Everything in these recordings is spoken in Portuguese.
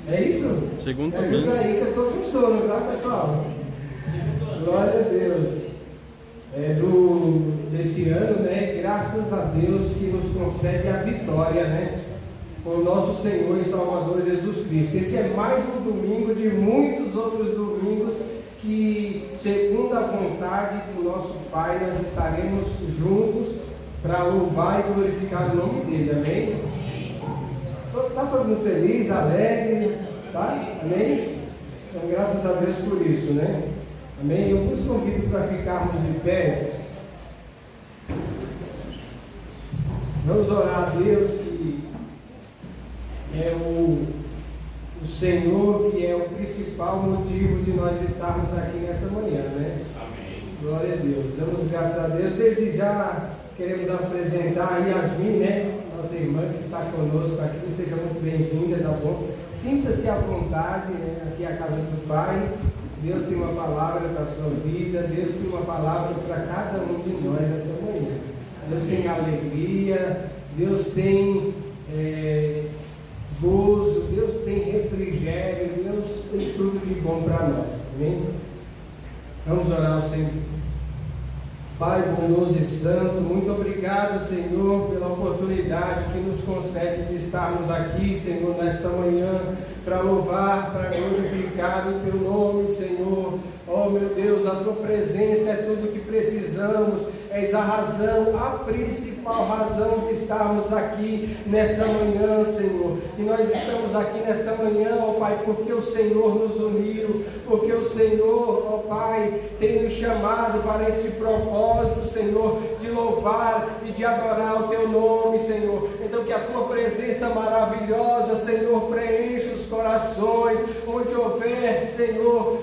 É isso? Segundo domingo. domingo. Ajuda aí que eu estou com sono, tá, pessoal? Glória a Deus. Desse ano, né? Graças a Deus que nos concede a vitória, né? Com o nosso Senhor e Salvador Jesus Cristo. Esse é mais um domingo de muitos outros domingos que, segundo a vontade do nosso Pai, nós estaremos juntos para louvar e glorificar o nome dele, amém? Está todo mundo feliz, alegre, tá? Amém? Então, graças a Deus por isso, né? Amém? Eu vos convido para ficarmos de pés. Vamos orar a Deus, que é o Senhor, que é o principal motivo de nós estarmos aqui nessa manhã, né? Amém. Glória a Deus. Damos graças a Deus. Desde já queremos apresentar a Yasmin, né? Nossa irmã que está conosco aqui. Seja muito bem-vinda, tá bom? Sinta-se à vontade, né? Aqui é a casa do Pai. Deus tem uma palavra para a sua vida. Deus tem uma palavra para cada um de nós nessa manhã. Deus tem alegria. Deus tem gozo. Deus tem refrigério. Deus tem tudo de bom para nós. Amém? Vamos orar ao Senhor. Pai bondoso e santo, muito obrigado, Senhor, pela oportunidade que nos concede de estarmos aqui, Senhor, nesta manhã, para louvar, para glorificar o Teu nome, Senhor. Oh, meu Deus, a Tua presença é tudo que precisamos, és a razão, a principal razão de estarmos aqui nessa manhã, Senhor. E nós estamos aqui nessa manhã, ó Pai, porque o Senhor nos uniu, porque o Senhor, ó Pai, tem nos chamado para este propósito, Senhor, de louvar e de adorar o Teu nome, Senhor. Então que a Tua presença maravilhosa, Senhor, preencha os corações, onde houver, Senhor,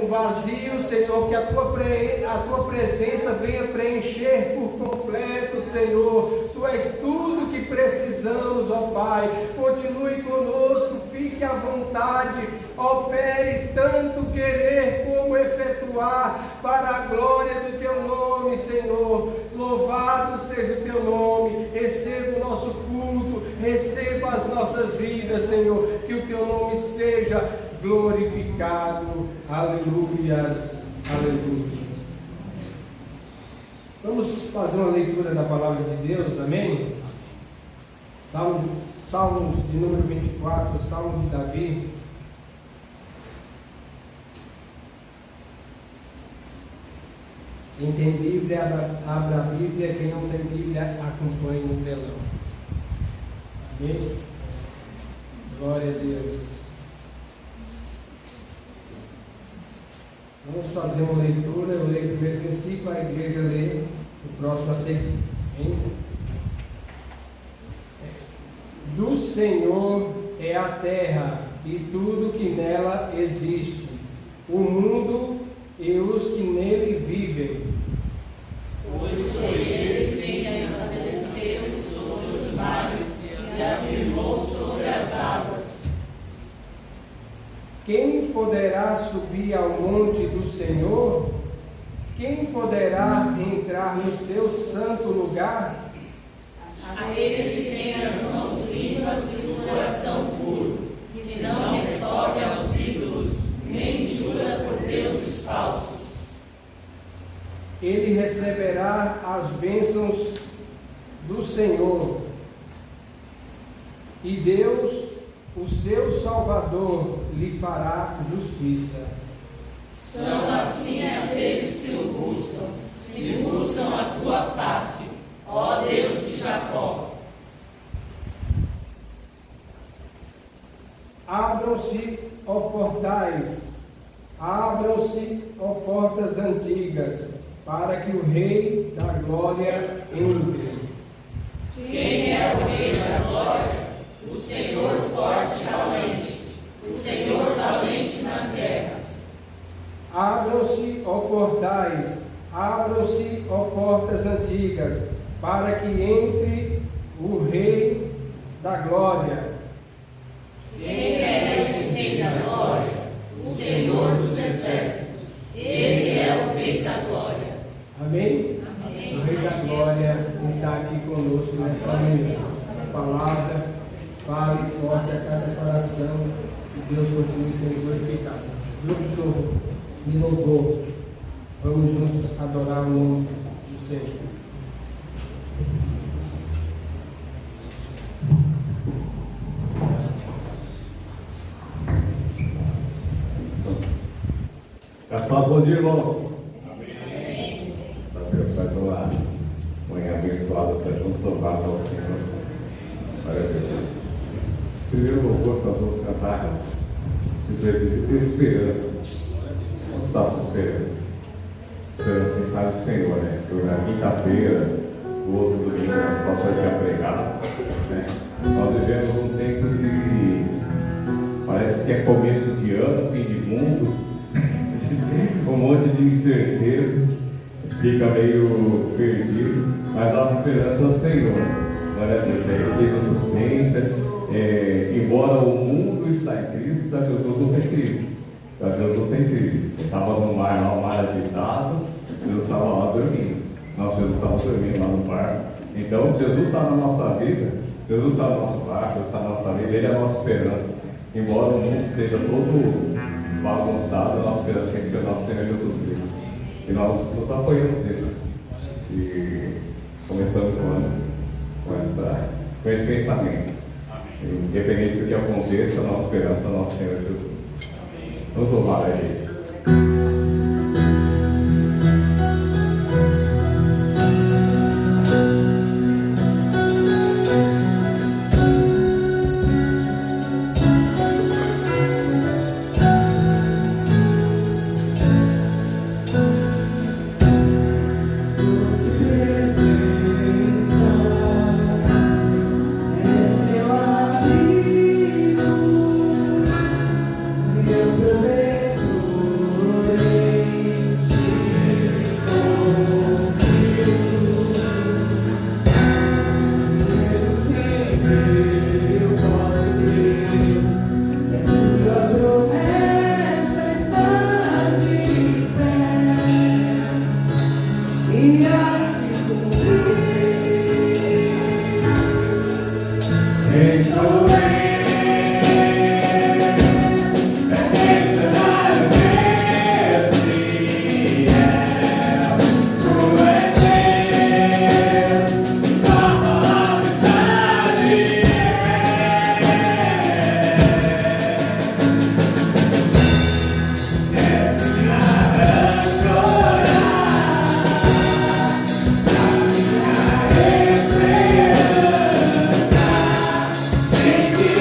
um vazio, Senhor, que a tua presença venha preencher por completo, Senhor. Tu és tudo que precisamos, ó Pai. Continue conosco, fique à vontade, opere tanto querer como efetuar para a glória do Teu nome, Senhor. Louvado seja o Teu nome, receba o nosso culto, receba as nossas vidas, Senhor, que o Teu nome seja glorificado. Aleluias, aleluia. Vamos fazer uma leitura da palavra de Deus, amém? Salmos de número 24, Salmo de Davi. Quem tem Bíblia, abra a Bíblia. Quem não tem Bíblia, acompanhe no telão. Amém? Glória a Deus. Vamos fazer uma leitura. Eu leio o primeiro versículo, a igreja lê o próximo a seguir. Amém? Do Senhor é a terra e tudo que nela existe, o mundo e os que nele vivem. Pois foi ele quem estabeleceu sobre os mares e afirmou sobre as águas. Quem poderá subir ao monte do Senhor? Quem poderá entrar no seu santo lugar? Aquele que tem as mãos limpas e o coração puro, que não recorre aos ídolos, nem jura por deuses falsos. Ele receberá as bênçãos do Senhor, e Deus, o seu Salvador, lhe fará justiça. São assim aqueles que o buscam, e buscam a tua face, ó Deus de Jacó. Abram-se, ó portais, abram-se, ó portas antigas, para que o Rei da Glória entre. Quem é o Rei da Glória? O Senhor forte e valente, o Senhor valente nas guerras. Abram-se, ó portais, abram-se, ó portas antigas, para que entre o Rei da Glória. Quem é esse Rei da Glória? O Senhor dos Exércitos. Ele é o Rei da Glória. Amém? Amém. O Rei da Glória está aqui conosco nesta manhã. A palavra fale forte a cada coração, Que Deus continue sendo glorificado. Grupo de louvor, vamos juntos adorar o nome do Senhor. Bom dia, irmãos. Amém. Deus faz uma manhã abençoada para juntos louvar ao Senhor. Glória a Deus. Esse primeiro louvor que nós vamos cantar, de esperança. Onde está a sua esperança? Esperança que está no Senhor, né? Porque na quinta-feira, o outro domingo, o pastor tinha pregado, né? Nós vivemos um tempo de. Parece que é começo de ano, fim de mundo. Um monte de incerteza, fica meio perdido, mas a esperança é o Senhor. Glória a Deus, é Ele que nos sustenta. Embora o mundo está em crise, para Jesus não tem crise. Para Deus não tem crise. Ele estava no mar, lá, o mar agitado, Deus estava lá dormindo. Nós, Jesus, estávamos dormindo lá no barco. Então, se Jesus está na nossa vida, Jesus está no nosso barco, Jesus está na nossa vida, Ele é a nossa esperança. Embora o mundo seja todo bagunçado, a nossa esperança tem que ser o nosso Senhor Jesus Cristo. E nós nos apoiamos nisso. E começamos o ano com esse pensamento. Independente do que aconteça, a nossa esperança é o nosso Senhor Jesus. Vamos louvar a Ele. Thank you.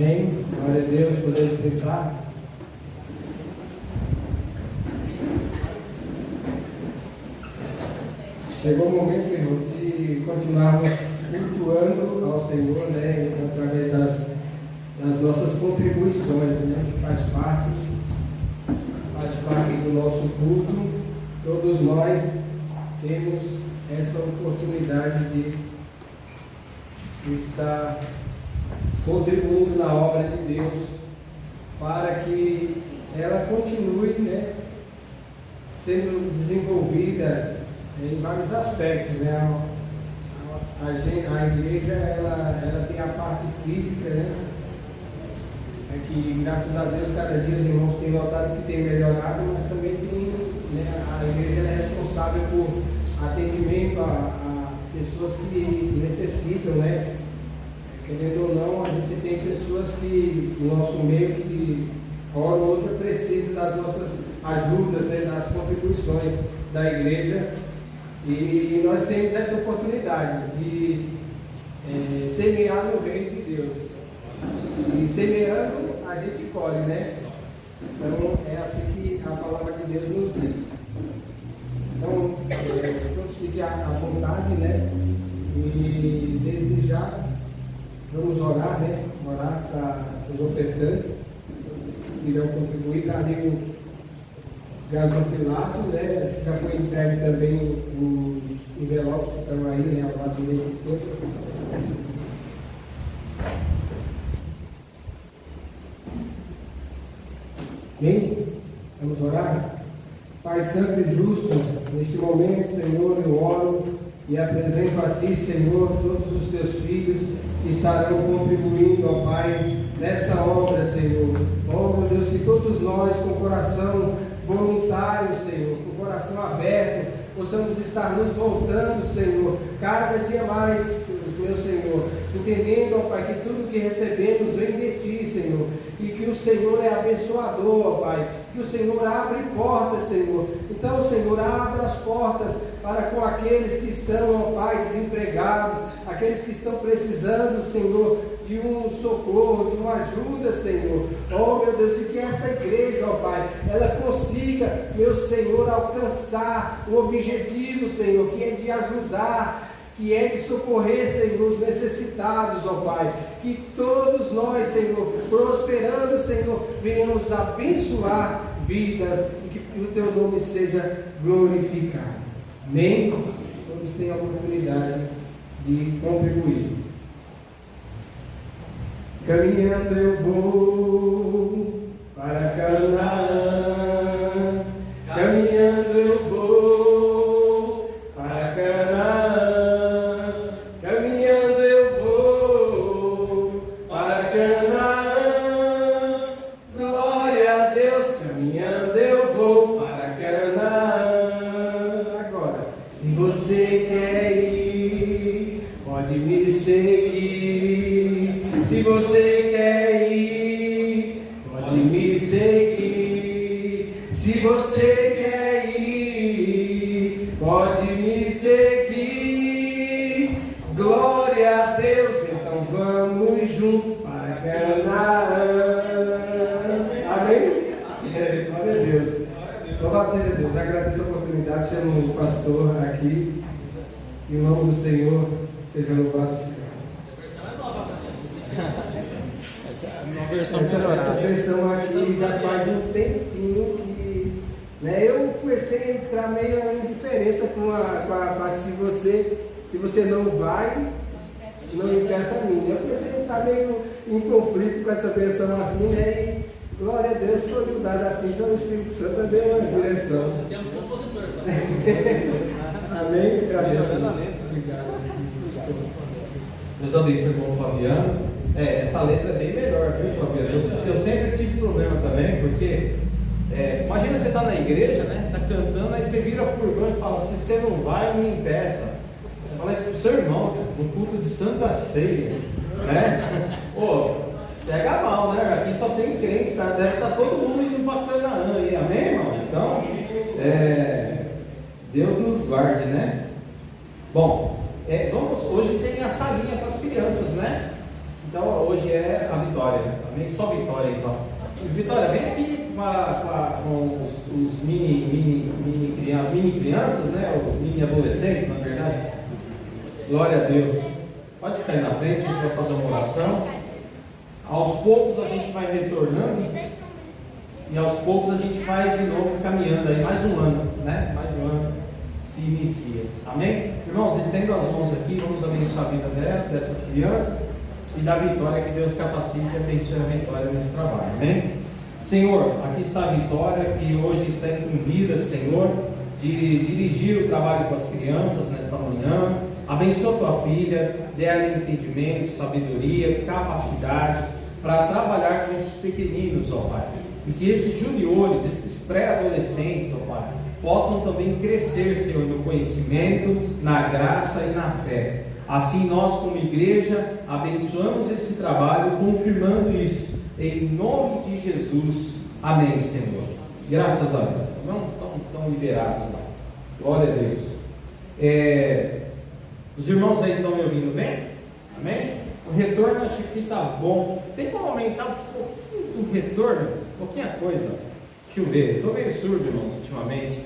Amém? Glória a Deus, podemos sentar. Chegou o momento, irmãos, de continuarmos cultuando ao Senhor, né, através das nossas contribuições, né, que faz parte do nosso culto. Todos nós temos essa oportunidade de estar contribuindo na obra de Deus, para que ela continue, né, sendo desenvolvida em vários aspectos, né? A igreja ela tem a parte física, né? É que, graças a Deus, cada dia os irmãos têm notado que tem melhorado, mas também tem, né, a igreja é responsável por atendimento a pessoas que necessitam, né? Querendo ou não, a gente tem pessoas que no nosso meio que hora ou outra precisam das nossas ajudas, né, das contribuições da igreja, e nós temos essa oportunidade de semear no reino de Deus, e semeando a gente colhe, né? Então é assim que a palavra de Deus nos diz. Então todos fiquem à vontade, né? E desde já vamos orar, né? Orar para os ofertantes que irão contribuir. Está ali o gasofilácio, né? Já foi entregue também os envelopes que estão aí, né? Ao lado direito e esquerdo. Bem, vamos orar? Pai Santo e Justo, neste momento, Senhor, eu oro e apresento a Ti, Senhor, todos os Teus filhos que estarão contribuindo, ó Pai, nesta obra, Senhor. Oh, meu Deus, que todos nós, com coração voluntário, Senhor, com coração aberto, possamos estar nos voltando, Senhor, cada dia mais, meu Senhor, entendendo, ó Pai, que tudo que recebemos vem de Ti, Senhor, e que o Senhor é abençoador, ó Pai, que o Senhor abre portas, Senhor. Então, Senhor, abra as portas para com aqueles que estão, ó Pai, desempregados, aqueles que estão precisando, Senhor, de um socorro, de uma ajuda, Senhor. Oh, meu Deus, e que esta igreja, ó Pai, ela consiga, meu Senhor, alcançar o objetivo, Senhor, que é de ajudar, que é de socorrer, Senhor, os necessitados, ó Pai. Que todos nós, Senhor, prosperando, Senhor, venhamos abençoar vidas e que o Teu nome seja glorificado. Amém? Todos têm a oportunidade de contribuir. Caminhando eu vou para Canaã, caminhando eu vou para Canaã, caminhando eu vou para Canaã, glória a Deus, caminhando eu vou para Canaã. Agora, se você quer ir, pode me seguir. Se você quer ir, pode me seguir. Se você quer ir, pode me seguir. Glória a Deus, então vamos juntos para Canaã. Amém? Glória a Deus. Louvado seja Deus. Agradeço a oportunidade, chamo o pastor aqui. Em nome do Senhor, seja louvado. Essa versão aqui já faz um tempinho que, né, eu comecei a entrar meio em diferença com a parte se você não vai, não impeça a mim. Eu comecei a entrar meio em conflito com essa versão assim, né? E glória a Deus por ajudar assim, só o Espírito Santo deu uma direção. Amém? Agradeço. Obrigado. Meus amigos, irmão Fabiano. Essa letra é bem melhor, viu, Fabiano? Eu sempre tive problema também, porque imagina você estar na igreja, né? Está cantando, aí você vira por irmão e fala: se você não vai, me impeça. Você fala isso pro seu irmão, no culto de Santa Ceia, né? Pô, pega mal, né? Aqui só tem crente, tá? Deve estar todo mundo indo para Canaã aí, amém, irmão? Então, Deus nos guarde, né? Bom, hoje tem a salinha para as crianças, né? Então hoje é a Vitória, amém? Só Vitória então. Vitória, vem aqui com os mini crianças, né? Os mini adolescentes, na verdade. Glória a Deus. Pode ficar aí na frente, a gente vai fazer uma oração. Aos poucos a gente vai retornando e aos poucos a gente vai de novo caminhando aí, mais um ano, né? Mais um ano se inicia. Amém? Irmãos, estendo as mãos aqui, vamos abençoar a vida dessas crianças e da Vitória, que Deus capacite e abençoe a Vitória nesse trabalho. Amém? Senhor, aqui está a Vitória, que hoje está incumbida, Senhor, de dirigir o trabalho com as crianças nesta manhã. Abençoa tua filha, dê a ela entendimento, sabedoria, capacidade para trabalhar com esses pequeninos, ó Pai. E que esses juniores, esses pré-adolescentes, ó Pai, possam também crescer, Senhor, no conhecimento, na graça e na fé. Assim nós, como igreja, abençoamos esse trabalho, confirmando isso, em nome de Jesus. Amém, Senhor. Graças a Deus. Não estão liberados lá. Glória a Deus. Os irmãos aí estão me ouvindo bem? Amém? O retorno acho que está bom. Tem como aumentar um pouquinho do retorno? Pouquinha coisa. Deixa eu ver. Estou meio surdo, irmãos, ultimamente.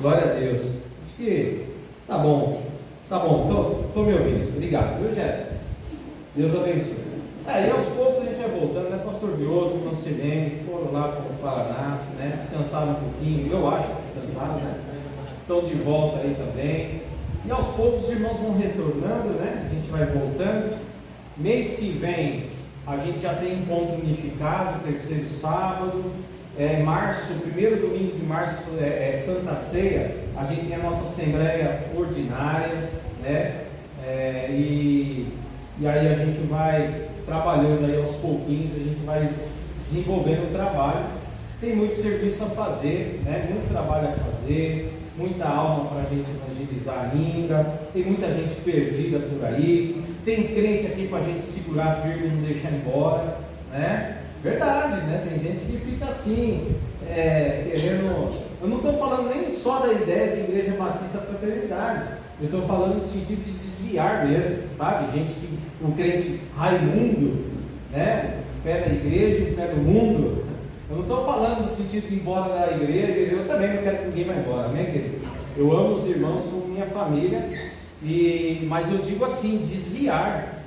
Glória a Deus. Acho que tá bom. Tá bom. Estou me ouvindo. Obrigado. Viu, Jéssica? Deus abençoe. E aos poucos a gente vai voltando, né? Pastor Vioto, Irmã Silene, foram lá para o Paraná, né? Descansaram um pouquinho. Eu acho que descansaram, né? Estão de volta aí também. E aos poucos os irmãos vão retornando, né? A gente vai voltando. Mês que vem a gente já tem encontro unificado, terceiro sábado. Março, primeiro domingo de março é Santa Ceia. A gente tem a nossa Assembleia Ordinária, né? E aí a gente vai trabalhando aí aos pouquinhos, a gente vai desenvolvendo o trabalho. Tem muito serviço a fazer, né? Muito trabalho a fazer, muita alma para a gente evangelizar ainda, tem muita gente perdida por aí, tem crente aqui para a gente segurar firme e não deixar embora, né? Verdade, né? Tem gente que fica assim, querendo. Eu não estou falando nem só da ideia de Igreja Batista Fraternidade, eu estou falando no sentido de desviar mesmo, sabe? Gente que, um crente Raimundo, né? Pé da igreja e pé do mundo. Eu não estou falando no sentido de ir embora da igreja, eu também não quero que ninguém vá embora, né, querido? Eu amo os irmãos como minha família, mas eu digo assim, desviar,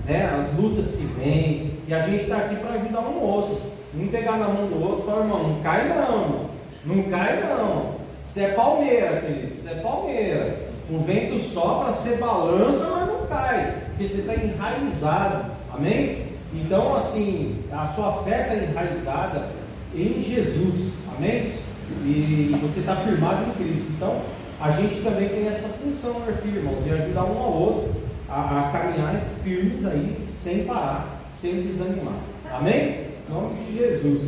né, as lutas que vêm, e a gente está aqui para ajudar um no outro, um pegar na mão do outro e falar, irmão, não cai não cai não, você é palmeira, querido, você é palmeira, o vento sopra, você balança, mas não cai, porque você está enraizado, amém? Então, assim, a sua fé está enraizada em Jesus, amém? E você está firmado em Cristo. Então, a gente também tem essa função aqui, irmãos, de ajudar um ao outro a caminhar firmes aí, sem parar, sem desanimar, amém? Em nome de Jesus.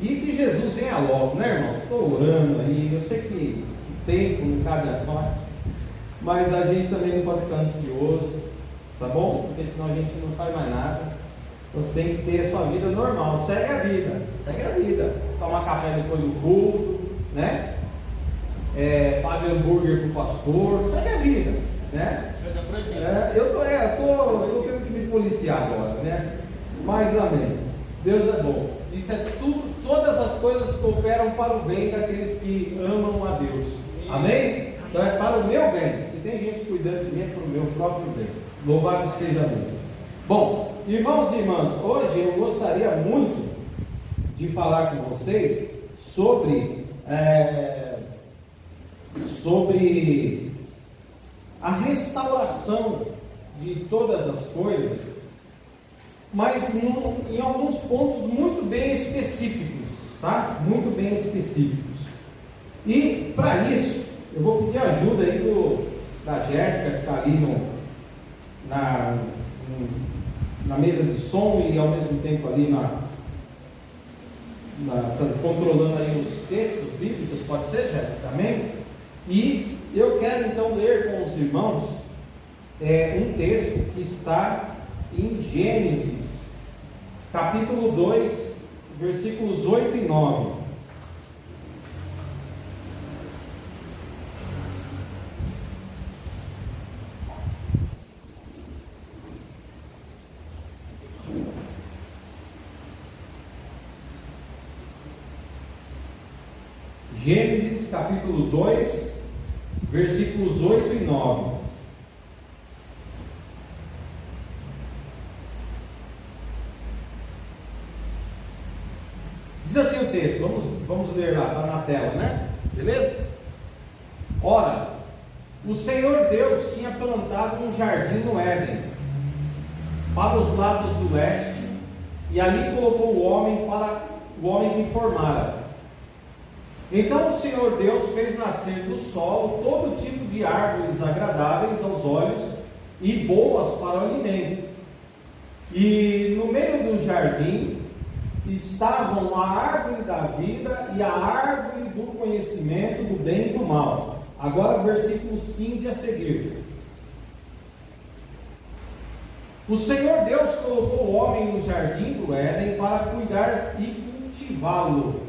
E que Jesus venha logo, né, irmãos? Estou orando aí, eu sei que o tempo não cabe a nós, mas a gente também não pode ficar ansioso, tá bom? Porque senão a gente não faz mais nada. Você tem que ter a sua vida normal, segue a vida, toma café depois do culto, né? Paga hambúrguer pro pastor, segue a vida, né? Eu tô tendo que me policiar agora, né? Mas amém, Deus é bom, isso é tudo, todas as coisas cooperam para o bem daqueles que amam a Deus, amém? Então é para o meu bem, se tem gente cuidando de mim é para o meu próprio bem, louvado seja Deus. Bom, irmãos e irmãs, hoje eu gostaria muito de falar com vocês sobre a restauração de todas as coisas, mas em alguns pontos muito bem específicos, tá? Muito bem específicos. E para isso, eu vou pedir ajuda aí da Jéssica, que está ali na mesa de som e ao mesmo tempo ali controlando aí os textos bíblicos, pode ser, Jéssica? Amém? E eu quero então ler com os irmãos um texto que está em Gênesis, capítulo 2, versículos 8 e 9. Gênesis capítulo 2, versículos 8 e 9. Diz assim o texto, vamos ler lá, está na tela, né? Beleza? Ora, o Senhor Deus tinha plantado um jardim no Éden, para os lados do leste, e ali colocou o homem que formara. Então o Senhor Deus fez nascer do sol todo tipo de árvores agradáveis aos olhos e boas para o alimento. E no meio do jardim estavam a árvore da vida e a árvore do conhecimento do bem e do mal. Agora versículos 15 a seguir. O Senhor Deus colocou o homem no jardim do Éden para cuidar e cultivá-lo.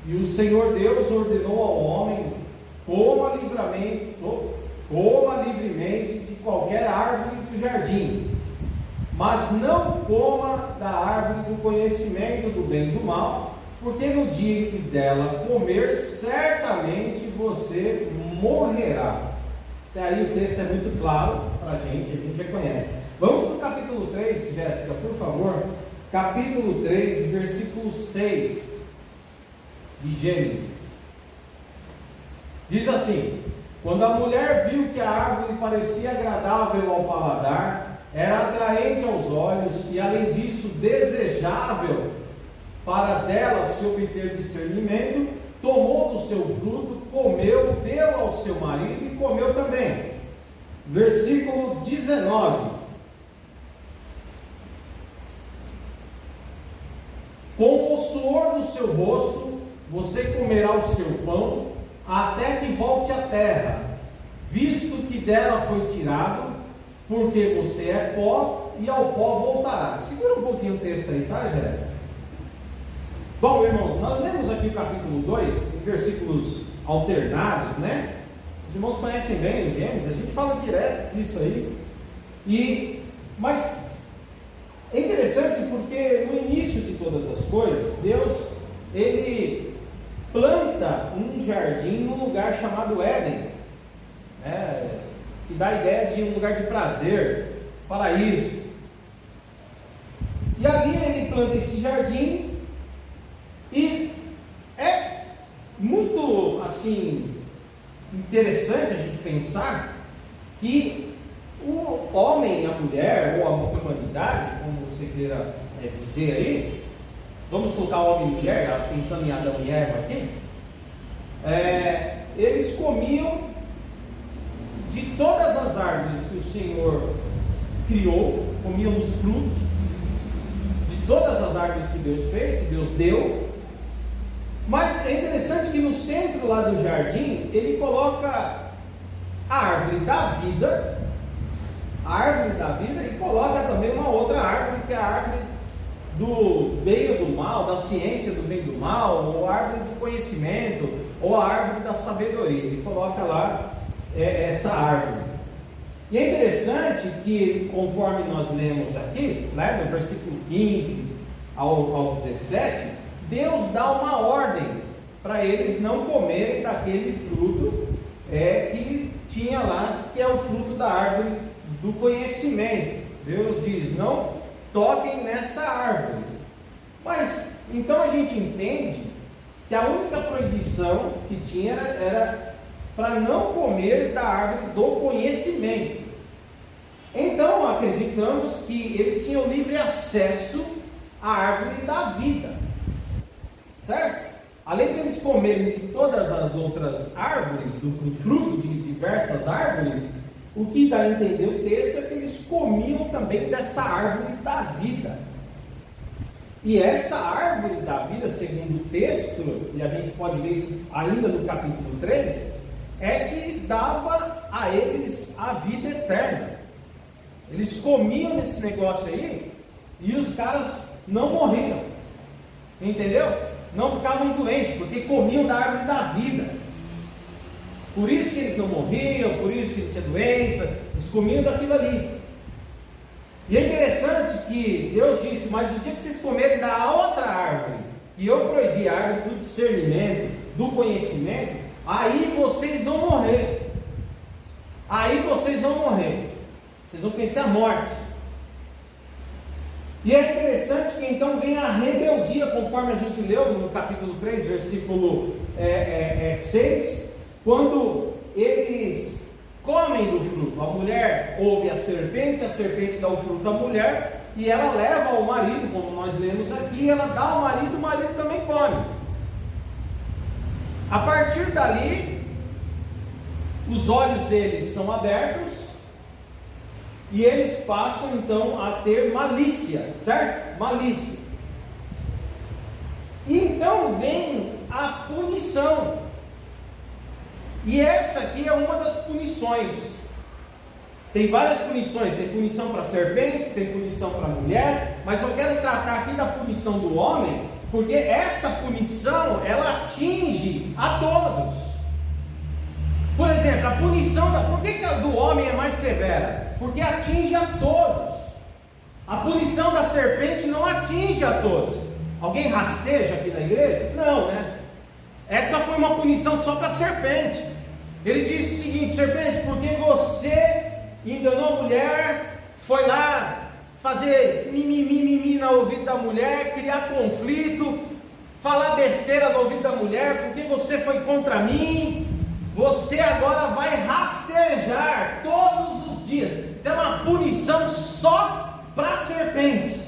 E o Senhor Deus ordenou ao homem: coma livremente de qualquer árvore do jardim, mas não coma da árvore do conhecimento do bem e do mal, porque no dia que dela comer, certamente você morrerá. Até aí o texto é muito claro para a gente já conhece. Vamos para o capítulo 3, Jéssica, por favor. Capítulo 3, versículo 6 de Gênesis. Diz assim: quando a mulher viu que a árvore parecia agradável ao paladar, era atraente aos olhos e, além disso, desejável para dela se obter discernimento, tomou do seu fruto, comeu, deu ao seu marido e comeu também. Versículo 19: com o suor do seu rosto você comerá o seu pão, até que volte à terra, visto que dela foi tirado, porque você é pó, e ao pó voltará. Segura um pouquinho o texto aí, tá, Jéssica? Bom, irmãos, nós lemos aqui o capítulo 2, em versículos alternados, né? Os irmãos conhecem bem o Gênesis, a gente fala direto disso aí. Mas é interessante porque no início de todas as coisas, Deus, Ele planta um jardim num lugar chamado Éden, que dá a ideia de um lugar de prazer, paraíso. E ali Ele planta esse jardim, e é muito assim interessante a gente pensar que o homem e a mulher, ou a humanidade, como você queira dizer aí, vamos colocar homem e mulher, pensando em Adão e Eva aqui, eles comiam de todas as árvores que o Senhor criou, comiam os frutos de todas as árvores que Deus fez, que Deus deu. Mas é interessante que no centro lá do jardim, Ele coloca a árvore da vida, e coloca também uma outra árvore, que é a árvore do bem ou do mal, da ciência do bem e do mal, ou a árvore do conhecimento, ou a árvore da sabedoria. Ele coloca lá essa árvore. E é interessante que, conforme nós lemos aqui, né, no versículo 15 ao 17, Deus dá uma ordem para eles não comerem daquele fruto que tinha lá, que é o fruto da árvore do conhecimento. Deus diz: não toquem nessa árvore. Mas então a gente entende que a única proibição que tinha era para não comer da árvore do conhecimento. Então acreditamos que eles tinham livre acesso à árvore da vida, certo? Além de eles comerem de todas as outras árvores, do fruto de diversas árvores, o que dá a entender o texto é que eles comiam também dessa árvore da vida. E essa árvore da vida, segundo o texto, e a gente pode ver isso ainda no capítulo 3, é que dava a eles a vida eterna. Eles comiam nesse negócio aí e os caras não morriam, entendeu? Não ficavam doentes, porque comiam da árvore da vida. Por isso que eles não morriam, por isso que não tinha doença, eles comiam daquilo ali. E é interessante que Deus disse: mas no dia que vocês comerem da outra árvore, e eu proibi a árvore do discernimento do conhecimento, aí vocês vão morrer. Aí vocês vão morrer. Vocês vão conhecer a morte. E é interessante que então vem a rebeldia, conforme a gente leu no capítulo 3, versículo 6, quando eles comem do fruto. A mulher ouve a serpente dá o fruto à mulher, e ela leva ao marido, como nós lemos aqui, ela dá ao marido, o marido também come. A partir dali, os olhos deles são abertos, e eles passam então a ter malícia, certo? Malícia. E então vem a punição. E essa aqui é uma das punições. Tem várias punições, tem punição para a serpente, tem punição para a mulher, mas eu quero tratar aqui da punição do homem, porque essa punição, ela atinge a todos. Por exemplo, a punição por que a do homem é mais severa? Porque atinge a todos. A punição da serpente não atinge a todos. Alguém rasteja aqui na igreja? Não, né? Essa foi uma punição só para a serpente. Ele disse o seguinte: serpente, porque você enganou a mulher, foi lá fazer mimimi no ouvido da mulher, criar conflito, falar besteira no ouvido da mulher, porque você foi contra mim, você agora vai rastejar todos os dias. Tem uma punição só para a serpente.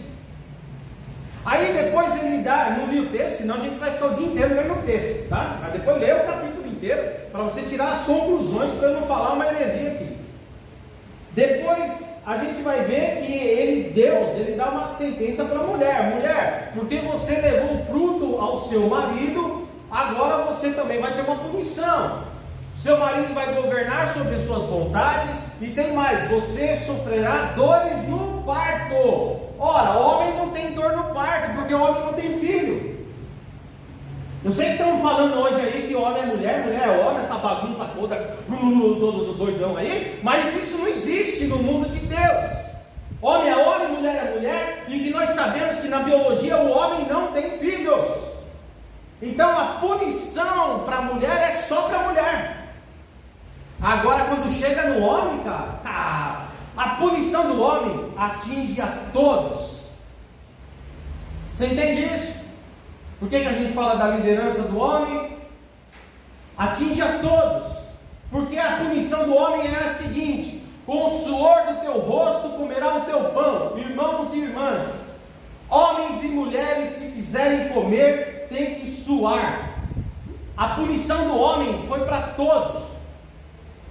Aí depois ele dá, não li o texto, senão a gente vai ficar o dia inteiro lendo o texto, tá? Mas depois lê o capítulo inteiro, para você tirar as conclusões, para eu não falar uma heresia aqui. Depois a gente vai ver que Deus dá uma sentença para a mulher: mulher, porque você levou o fruto ao seu marido, agora você também vai ter uma punição. Seu marido vai governar sobre as suas vontades, e tem mais, você sofrerá dores no parto. Ora, o homem não tem dor no parto, porque o homem não tem filho. Eu sei que estamos falando hoje aí que homem é mulher, mulher é homem, essa bagunça toda, todo doidão aí, mas isso não existe no mundo de Deus. Homem é homem, mulher é mulher, e que nós sabemos que na biologia o homem não tem filhos. Então a punição para a mulher é só para a mulher. Agora quando chega no homem, cara, a punição do homem atinge a todos. Você entende isso? Por que a gente fala da liderança do homem? Atinge a todos. Porque a punição do homem é a seguinte: com o suor do teu rosto comerá o teu pão. Irmãos e irmãs, homens e mulheres, se quiserem comer, tem que suar. A punição do homem foi para todos.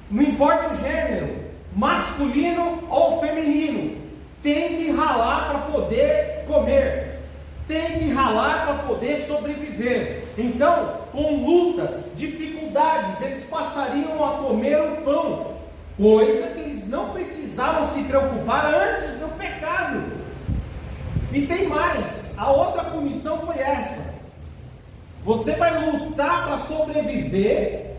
Não importa o gênero, masculino ou feminino, tem que ralar para poder comer, tem que ralar para poder sobreviver. Então, com lutas, dificuldades, eles passariam a comer o pão, coisa que eles não precisavam se preocupar antes do pecado. E tem mais, a outra punição foi essa: você vai lutar para sobreviver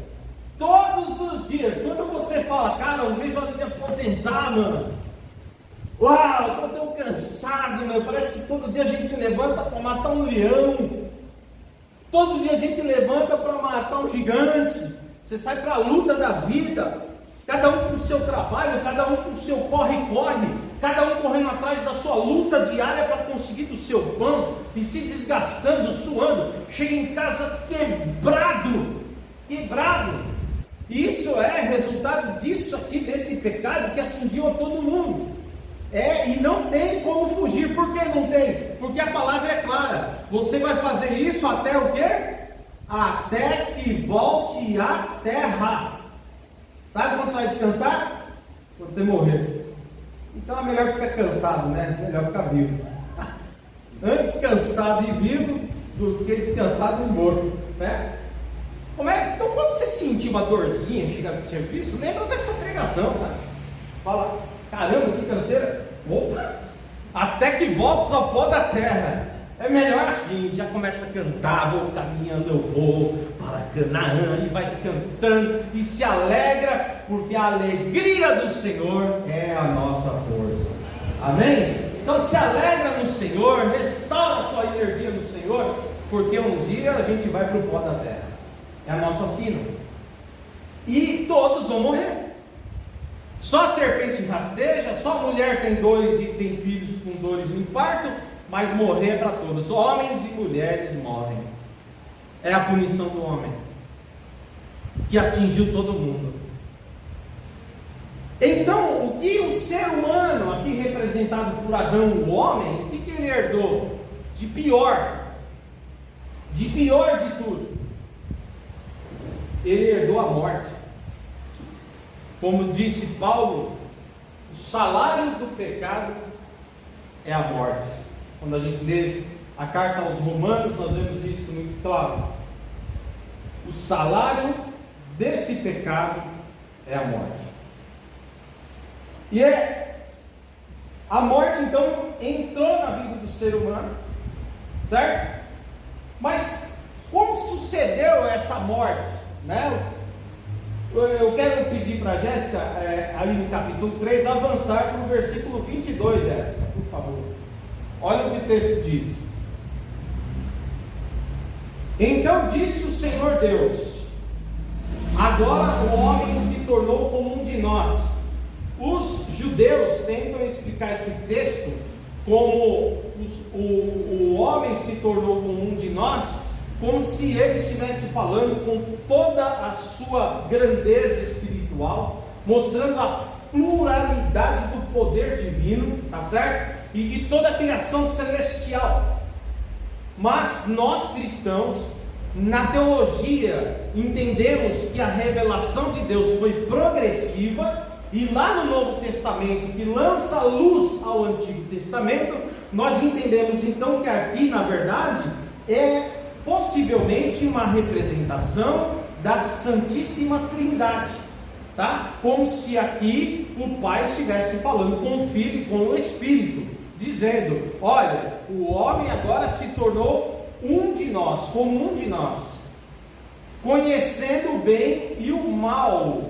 todos os dias. Quando você fala, cara, eu vejo hora de aposentar, mano. Uau, eu estou tão cansado, meu. Parece que todo dia a gente levanta para matar um leão. Todo dia a gente levanta para matar um gigante. Você sai para a luta da vida. Cada um com o seu trabalho, cada um com o seu corre-corre. Cada um correndo atrás da sua luta diária para conseguir do seu pão. E se desgastando, suando. Chega em casa quebrado. Isso é resultado disso aqui, desse pecado que atingiu a todo mundo. E não tem como fugir. Por que não tem? Porque a palavra é clara. Você vai fazer isso até o quê? Até que volte à terra. Sabe quando você vai descansar? Quando você morrer. Então é melhor ficar cansado, né? Melhor ficar vivo. Antes cansado e vivo do que descansado e morto, né? Então quando você sentir uma dorzinha chegar do serviço, lembra dessa pregação, tá? Fala, caramba, que canseira. Opa, até que voltes ao pó da terra. É melhor assim, já começa a cantar, vou caminhando, eu vou para Canaã, e vai cantando e se alegra, porque a alegria do Senhor é a nossa força. Amém? Então se alegra no Senhor, restaura a sua energia no Senhor, porque um dia a gente vai para o pó da terra. é a nossa sina. E todos vão morrer. Só a serpente rasteja, só a mulher tem dois e tem filhos com dores no parto, mas morrer é para todos. Homens e mulheres morrem. É a punição do homem, que atingiu todo mundo. Então, o que o ser humano, aqui representado por Adão, o homem, o que ele herdou? De pior de tudo, ele herdou a morte. Como disse Paulo, o salário do pecado é a morte. Quando a gente lê a carta aos Romanos, nós vemos isso muito claro. O salário desse pecado é a morte. E a morte então entrou na vida do ser humano, certo? Mas como sucedeu essa morte, né? Eu quero pedir para a Jéssica, aí no capítulo 3, avançar para o versículo 22, Jéssica, por favor. Olha o que o texto diz. Então disse o Senhor Deus: agora o homem se tornou como um de nós. Os judeus tentam explicar esse texto como o homem se tornou como um de nós, como se ele estivesse falando com toda a sua grandeza espiritual, mostrando a pluralidade do poder divino, tá certo? E de toda a criação celestial. Mas nós cristãos, na teologia, entendemos que a revelação de Deus foi progressiva, e lá no Novo Testamento, que lança luz ao Antigo Testamento, nós entendemos então que aqui, na verdade, é possivelmente uma representação da Santíssima Trindade, tá? Como se aqui o Pai estivesse falando com o Filho e com o Espírito, dizendo: olha, o homem agora se tornou um de nós, como um de nós, conhecendo o bem e o mal.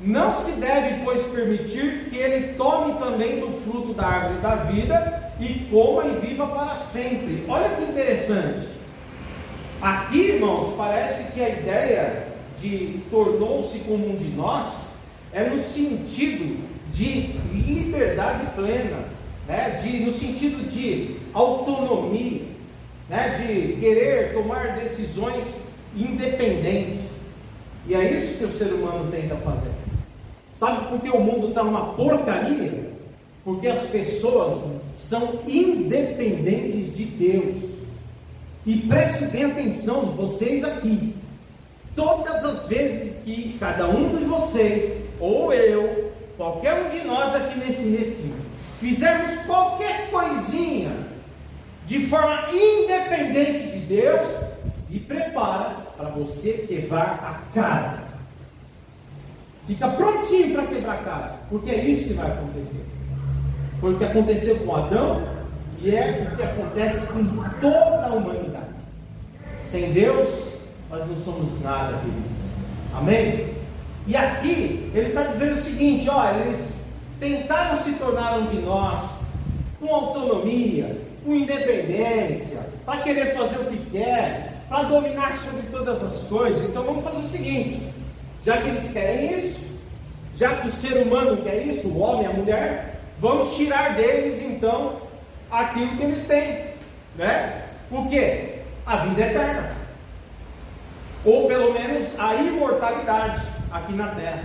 Não se deve, pois, permitir que ele tome também do fruto da árvore da vida e coma e viva para sempre. Olha que interessante. Aqui, irmãos, parece que a ideia de tornou-se como um de nós é no sentido de liberdade plena, né? No sentido de autonomia, né? De querer tomar decisões independentes. E é isso que o ser humano tenta fazer. Sabe por que o mundo está uma porcaria? Porque as pessoas são independentes de Deus. E prestem bem atenção, vocês aqui. Todas as vezes que cada um de vocês, ou eu, qualquer um de nós aqui nesse recinto, fizermos qualquer coisinha de forma independente de Deus, se prepara para você quebrar a cara. Fica prontinho para quebrar a cara, porque é isso que vai acontecer. Foi o que aconteceu com Adão e é o que acontece com toda a humanidade. Sem Deus, nós não somos nada, queridos. Amém? E aqui ele está dizendo o seguinte: olha, eles tentaram se tornar um de nós, com autonomia, com independência, para querer fazer o que quer, para dominar sobre todas as coisas. Então vamos fazer o seguinte: já que eles querem isso, já que o ser humano quer isso, o homem, a mulher, vamos tirar deles então aquilo que eles têm, né? O quê? A vida eterna, ou pelo menos a imortalidade aqui na terra.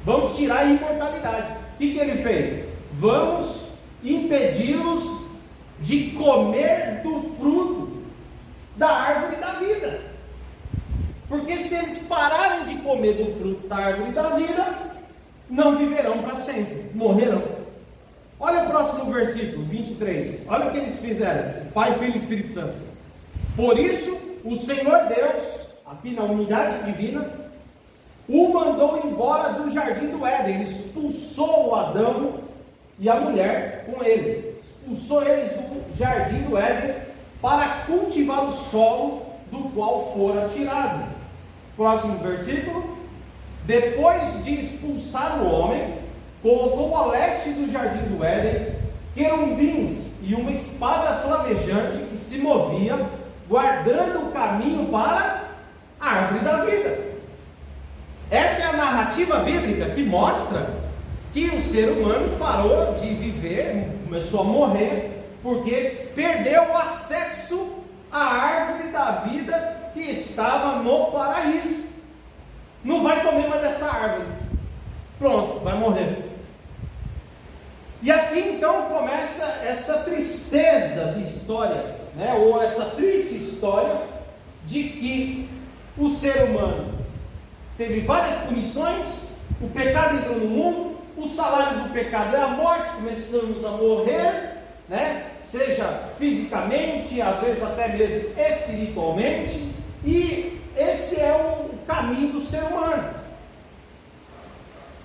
Vamos tirar a imortalidade. O que ele fez? Vamos impedi-los de comer do fruto da árvore da vida. Porque se eles pararem de comer do fruto da árvore da vida, não viverão para sempre, morrerão. Olha o próximo versículo, 23. Olha o que eles fizeram, Pai, Filho e Espírito Santo. Por isso, o Senhor Deus, aqui na unidade divina, o mandou embora do jardim do Éden. Ele expulsou o Adão e a mulher com ele. Expulsou eles do jardim do Éden para cultivar o solo do qual fora tirado. Próximo versículo. Depois de expulsar o homem, colocou a leste do jardim do Éden querubins e uma espada flamejante que se movia, guardando o caminho para A árvore da vida. Essa é a narrativa bíblica que mostra que o ser humano parou de viver, começou a morrer, porque perdeu o acesso à árvore da vida que estava no paraíso. Não vai comer mais dessa árvore. Pronto, vai morrer. E aqui então começa essa tristeza de história, né? Ou essa triste história de que o ser humano teve várias punições, o pecado entrou no mundo, o salário do pecado é a morte, começamos a morrer, né? Seja fisicamente, às vezes até mesmo espiritualmente, e esse é o caminho do ser humano.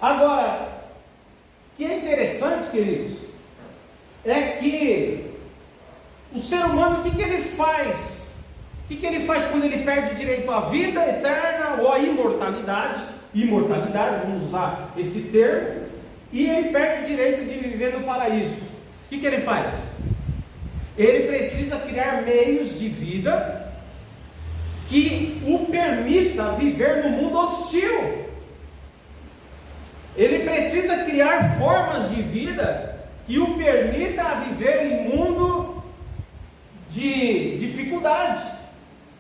Agora, o que é interessante, queridos, é que o ser humano, o que ele faz? O que ele faz quando ele perde direito à vida eterna ou à imortalidade? Imortalidade, vamos usar esse termo, e ele perde o direito de viver no paraíso. O que ele faz? Ele precisa criar meios de vida que o permita viver no mundo hostil. Ele precisa criar formas de vida que o permita viver em mundo de dificuldade,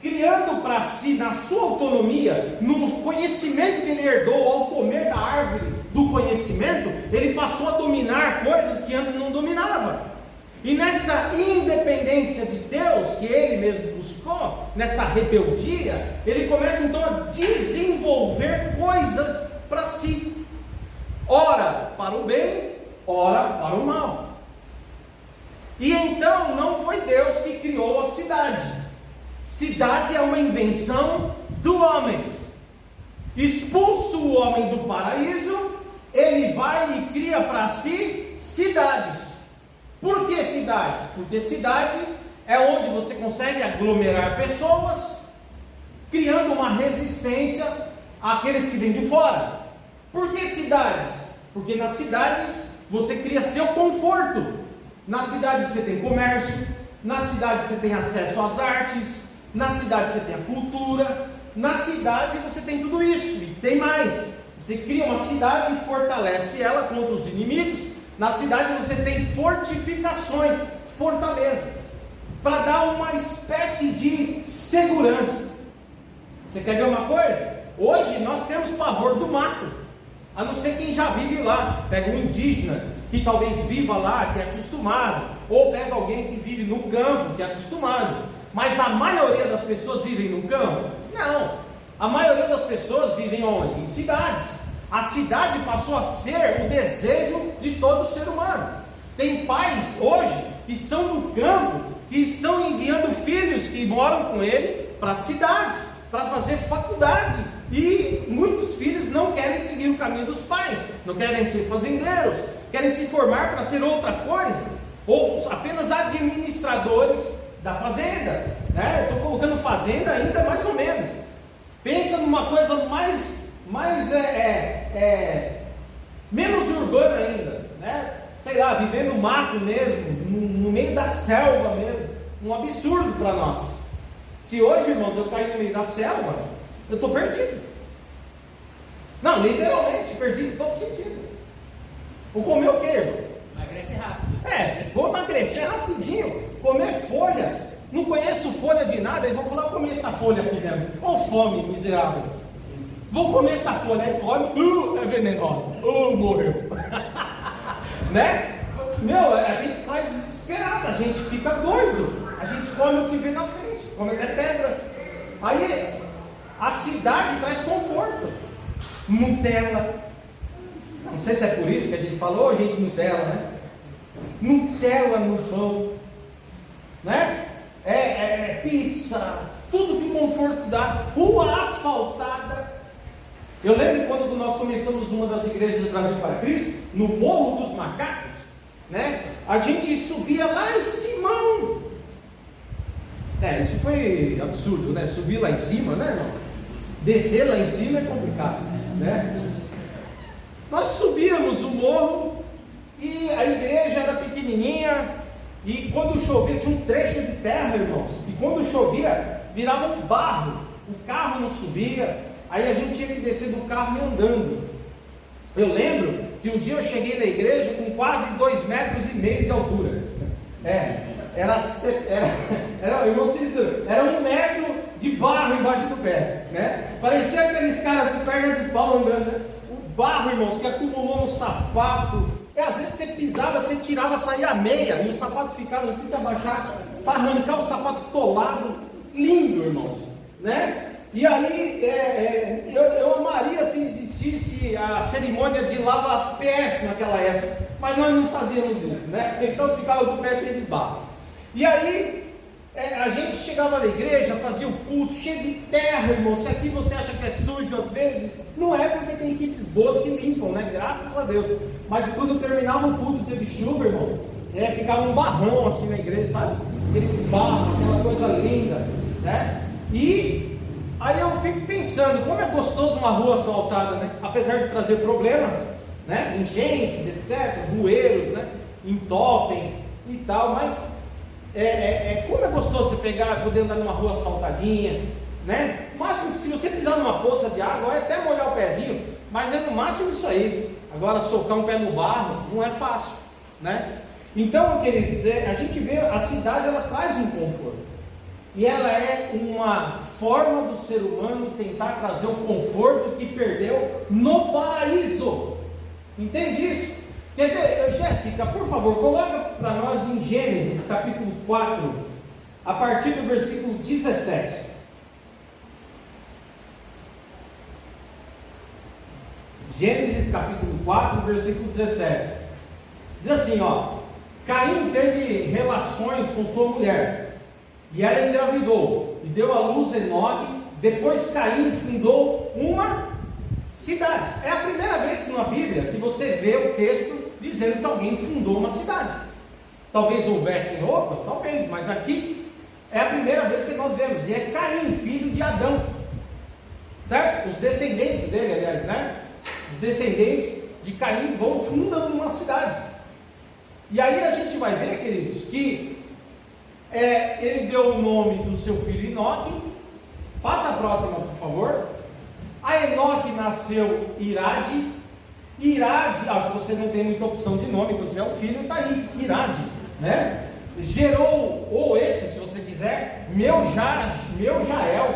criando para si, na sua autonomia, no conhecimento que ele herdou ao comer da árvore do conhecimento, ele passou a dominar coisas que antes não dominava. E nessa independência de Deus que ele mesmo buscou, nessa rebeldia, ele começa então a desenvolver coisas para si, ora para o bem, ora para o mal. E então não foi Deus que criou a cidade. Cidade é uma invenção do homem. Expulso o homem do paraíso, ele vai e cria para si cidades. Por que cidades? Porque cidade é onde você consegue aglomerar pessoas, criando uma resistência àqueles que vêm de fora. Por que cidades? Porque nas cidades você cria seu conforto. Na cidade você tem comércio, na cidade você tem acesso às artes, na cidade você tem a cultura, na cidade você tem tudo isso, e tem mais. Você cria uma cidade e fortalece ela contra os inimigos. Na cidade você tem fortificações, fortalezas, para dar uma espécie de segurança. Você quer ver uma coisa? Hoje nós temos pavor do mato, a não ser quem já vive lá. Pega um indígena que talvez viva lá, que é acostumado, ou pega alguém que vive no campo, que é acostumado. Mas a maioria das pessoas vivem no campo? Não. A maioria das pessoas vivem onde? Em cidades. A cidade passou a ser o desejo de todo ser humano. Tem pais hoje que estão no campo, que estão enviando filhos que moram com ele para a cidade, para fazer faculdade. E muitos filhos não querem seguir o caminho dos pais, não querem ser fazendeiros, querem se formar para ser outra coisa, ou apenas administradores da fazenda, né? Eu estou colocando fazenda ainda mais ou menos. Pensa numa coisa menos urbana ainda, né? Sei lá, viver no mato mesmo, no meio da selva mesmo, um absurdo para nós. Se hoje, irmãos, eu cair no meio da selva, eu estou perdido. Não, literalmente, perdido em todo sentido. Vou comer o quê, irmão? Emagrece rápido. Vou emagrecer rapidinho, comer folha. Não conheço folha de nada, e vou falar, comer essa folha aqui mesmo. Olha fome, miserável. Vou comer essa folha, aí come, é venenosa. Morreu. Né? Meu, a gente sai desesperado, a gente fica doido. A gente come o que vê na frente, come até pedra. Aí, a cidade traz conforto. Nutella. Não sei se é por isso que a gente falou, gente, Nutella, né? Nutella no pão, né? Pizza, tudo que conforto dá. Rua asfaltada. Eu lembro quando nós começamos uma das igrejas do Brasil para Cristo, no Morro dos Macacos, né? A gente subia lá em cima. Isso foi absurdo, né? Subir lá em cima, né, irmão? Descer lá em cima é complicado, né? Nós subíamos o morro e a igreja era pequenininha, e quando chovia, tinha um trecho de terra, irmãos, e quando chovia, virava um barro. o carro não subia, aí a gente tinha que descer do carro e andando. Eu lembro que um dia eu cheguei na igreja com quase 2,5 metros de altura. Irmão Cícero, era 1 metro de barro embaixo do pé, né? Parecia aqueles caras de perna de pau andando, né? O barro, irmãos, que acumulou no sapato. E às vezes você pisava, você tirava, saía a meia, e o sapato ficava, você tinha que abaixar para arrancar o sapato tolado. Lindo, irmãos, né? E aí, eu amaria se existisse a cerimônia de lava-pés naquela época, mas nós não fazíamos isso, né? Então ficava do pé cheio de barro. E aí, a gente chegava na igreja, fazia o culto cheio de terra, irmão. Se aqui você acha que é sujo às vezes, não é, porque tem equipes boas que limpam, né? Graças a Deus. Mas quando terminava o culto, dia de chuva, irmão, ficava um barrão assim na igreja, sabe? Aquele barro, aquela coisa linda, né? E aí eu fico pensando, como é gostoso uma rua asfaltada, né? Apesar de trazer problemas, né? Enchentes, etc., bueiros, né? Entopem e tal, mas como é gostoso você pegar, poder andar numa rua asfaltadinha, né? No máximo, se você pisar numa poça de água, vai até molhar o pezinho, mas é no máximo isso aí. Agora, socar um pé no barro não é fácil, né? Então, eu queria dizer, a gente vê, a cidade, ela traz um conforto. E ela é uma forma do ser humano tentar trazer o conforto que perdeu no paraíso. Entende isso? Quer ver, Jéssica, por favor, coloca para nós em Gênesis capítulo 4, a partir do versículo 17. Gênesis capítulo 4, versículo 17. Diz assim, ó: Caim teve relações com sua mulher, e ela engravidou, e deu à luz Enoque. Depois Caim fundou uma cidade. É a primeira vez na Bíblia que você vê o texto dizendo que alguém fundou uma cidade. Talvez houvessem outras, talvez, mas aqui é a primeira vez que nós vemos. E é Caim, filho de Adão, certo? Os descendentes dele, aliás, né? Os descendentes de Caim vão fundando uma cidade. E aí a gente vai ver, queridos, que ele deu o nome do seu filho Enoque. Passa a próxima, por favor. A Enoque nasceu Irade. Irade, se você não tem muita opção de nome, quando tiver o filho, está aí, Irade, né? Gerou, ou esse, se você quiser, meu Jael,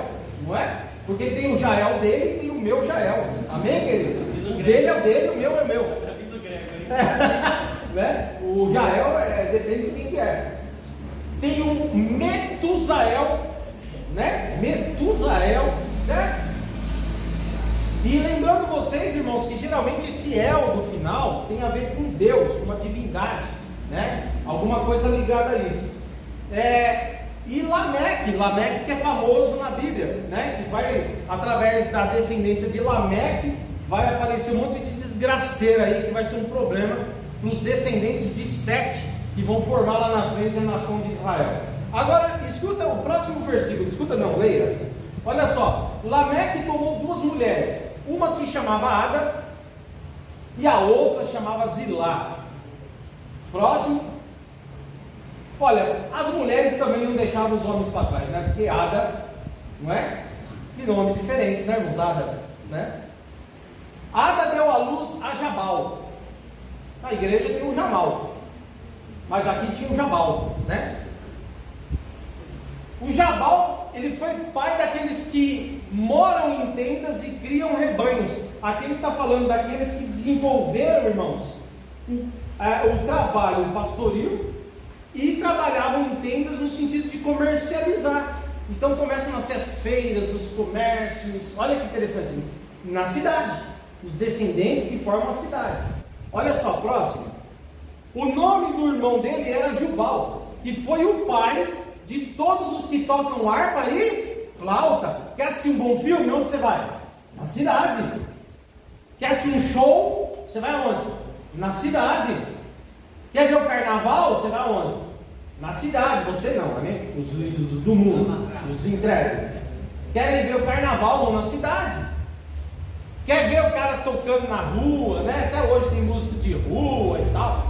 não é? Porque tem o Jael dele e tem o meu Jael. Amém, querido? O dele é o dele, o meu é o meu. Né? O Jael depende de quem que é. Tem o Metusael, né? Metusael, certo? E lembrando vocês, irmãos, que geralmente esse El do final tem a ver com Deus, com uma divindade, né? Alguma coisa ligada a isso. E Lameque que é famoso na Bíblia, né? Que vai, através da descendência de Lameque, vai aparecer um monte de desgraceira aí, que vai ser um problema para os descendentes de Sete, que vão formar lá na frente a nação de Israel. Agora, escuta o próximo versículo, leia. Olha só, Lameque tomou 2 mulheres, uma se chamava Ada e a outra chamava Zilá. Próximo. Olha, as mulheres também não deixavam os homens para trás, né? Porque Ada, não é? Que nome diferente, né, irmãos? Ada, né? Ada deu à luz a Jabal. Na igreja tem o Jamal, mas aqui tinha o Jabal, né? O Jabal, ele foi pai daqueles que moram em tendas e criam rebanhos. Aqui ele está falando daqueles que desenvolveram, irmãos, o trabalho pastoril e trabalhavam em tendas no sentido de comercializar. Então começam a ser as feiras, os comércios. Olha que interessante, na cidade, os descendentes que formam a cidade. Olha só, próximo. O nome do irmão dele era Jubal, que foi o pai de todos os que tocam harpa e flauta. Quer assistir um bom filme? Onde você vai? Na cidade. Quer assistir um show? Você vai aonde? Na cidade. Quer ver o carnaval? Você vai aonde? Na cidade. Você não, né? Os do mundo, os incrédulos. Querem ver o carnaval? Vão na cidade. Quer ver o cara tocando na rua, né? Até hoje tem música de rua e tal.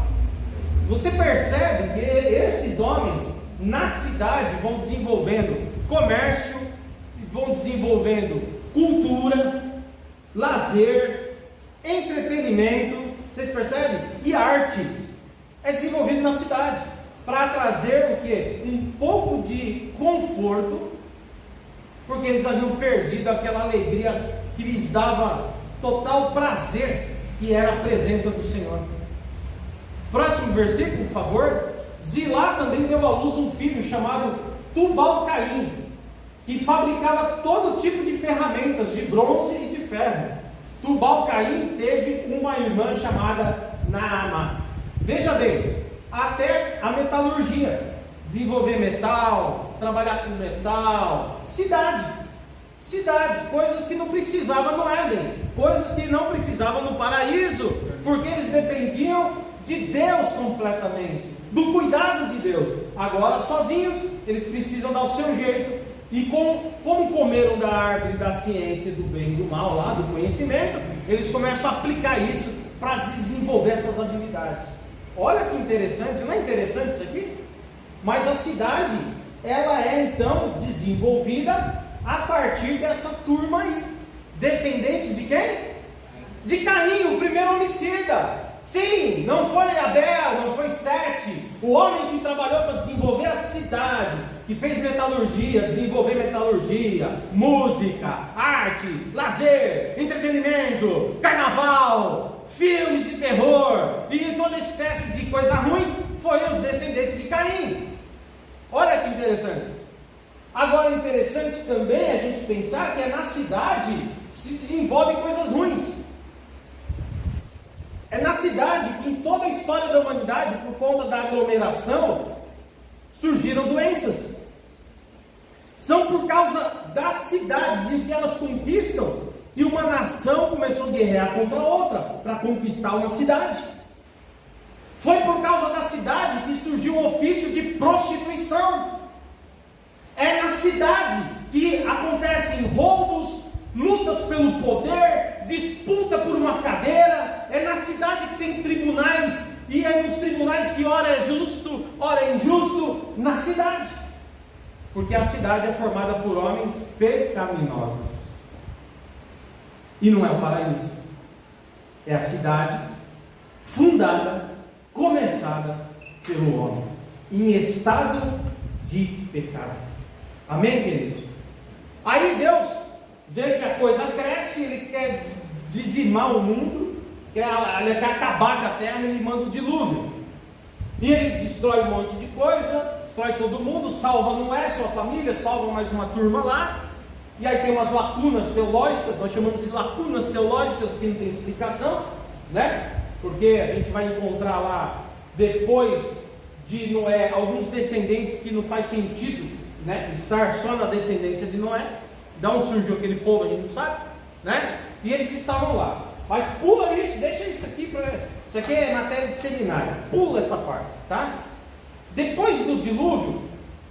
Você percebe que esses homens na cidade vão desenvolvendo comércio, vão desenvolvendo cultura, lazer, entretenimento, vocês percebem? E arte é desenvolvido na cidade para trazer o quê? Um pouco de conforto, porque eles haviam perdido aquela alegria que lhes dava total prazer, que era a presença do Senhor. Próximo versículo, por favor. Zilá também deu à luz um filho chamado Tubal-Caim, que fabricava todo tipo de ferramentas de bronze e de ferro. Tubal-Caim teve uma irmã chamada Naamá. Veja bem, até a metalurgia, desenvolver metal, trabalhar com metal, cidade, coisas que não precisavam no Éden, coisas que não precisavam no paraíso, porque eles dependiam de Deus completamente, do cuidado de Deus. Agora, sozinhos, eles precisam dar o seu jeito, e como comeram da árvore da ciência do bem e do mal, lá do conhecimento, eles começam a aplicar isso para desenvolver essas habilidades. Olha que interessante, não é interessante isso aqui? Mas a cidade, ela é então desenvolvida a partir dessa turma aí. Descendentes de quem? De Caim, o primeiro homicida. Sim, não foi Abel, não foi Sete, o homem que trabalhou para desenvolver a cidade, que fez metalurgia, desenvolver metalurgia, música, arte, lazer, entretenimento, carnaval, filmes de terror e toda espécie de coisa ruim, foi os descendentes de Caim. Olha que interessante. Agora, interessante também a gente pensar que é na cidade que se desenvolvem coisas ruins. É na cidade que em toda a história da humanidade, por conta da aglomeração, surgiram doenças. São por causa das cidades em que elas conquistam que uma nação começou a guerrear contra a outra para conquistar uma cidade. Foi por causa da cidade que surgiu o ofício de prostituição. É na cidade que acontecem roubos, lutas pelo poder, disputa por uma cadeira. É na cidade que tem tribunais, e é nos tribunais que ora é justo, ora é injusto, na cidade. Porque a cidade é formada por homens pecaminosos. E não é o paraíso. É a cidade fundada, começada pelo homem, em estado de pecado. Amém, queridos? Aí Deus vê que a coisa cresce, Ele quer dizimar o mundo, Ele quer acabar com a terra, Ele manda o dilúvio. E Ele destrói um monte de coisa, destrói todo mundo, salva Noé, sua família, salva mais uma turma lá. E aí tem umas lacunas teológicas, nós chamamos de lacunas teológicas, que não tem explicação, né? Porque a gente vai encontrar lá, depois de Noé, alguns descendentes que não faz sentido, né, estar só na descendência de Noé. De onde surgiu aquele povo a gente não sabe, né? E eles estavam lá. Mas pula isso, deixa isso aqui isso aqui é matéria de seminário. Pula essa parte, tá? Depois do dilúvio,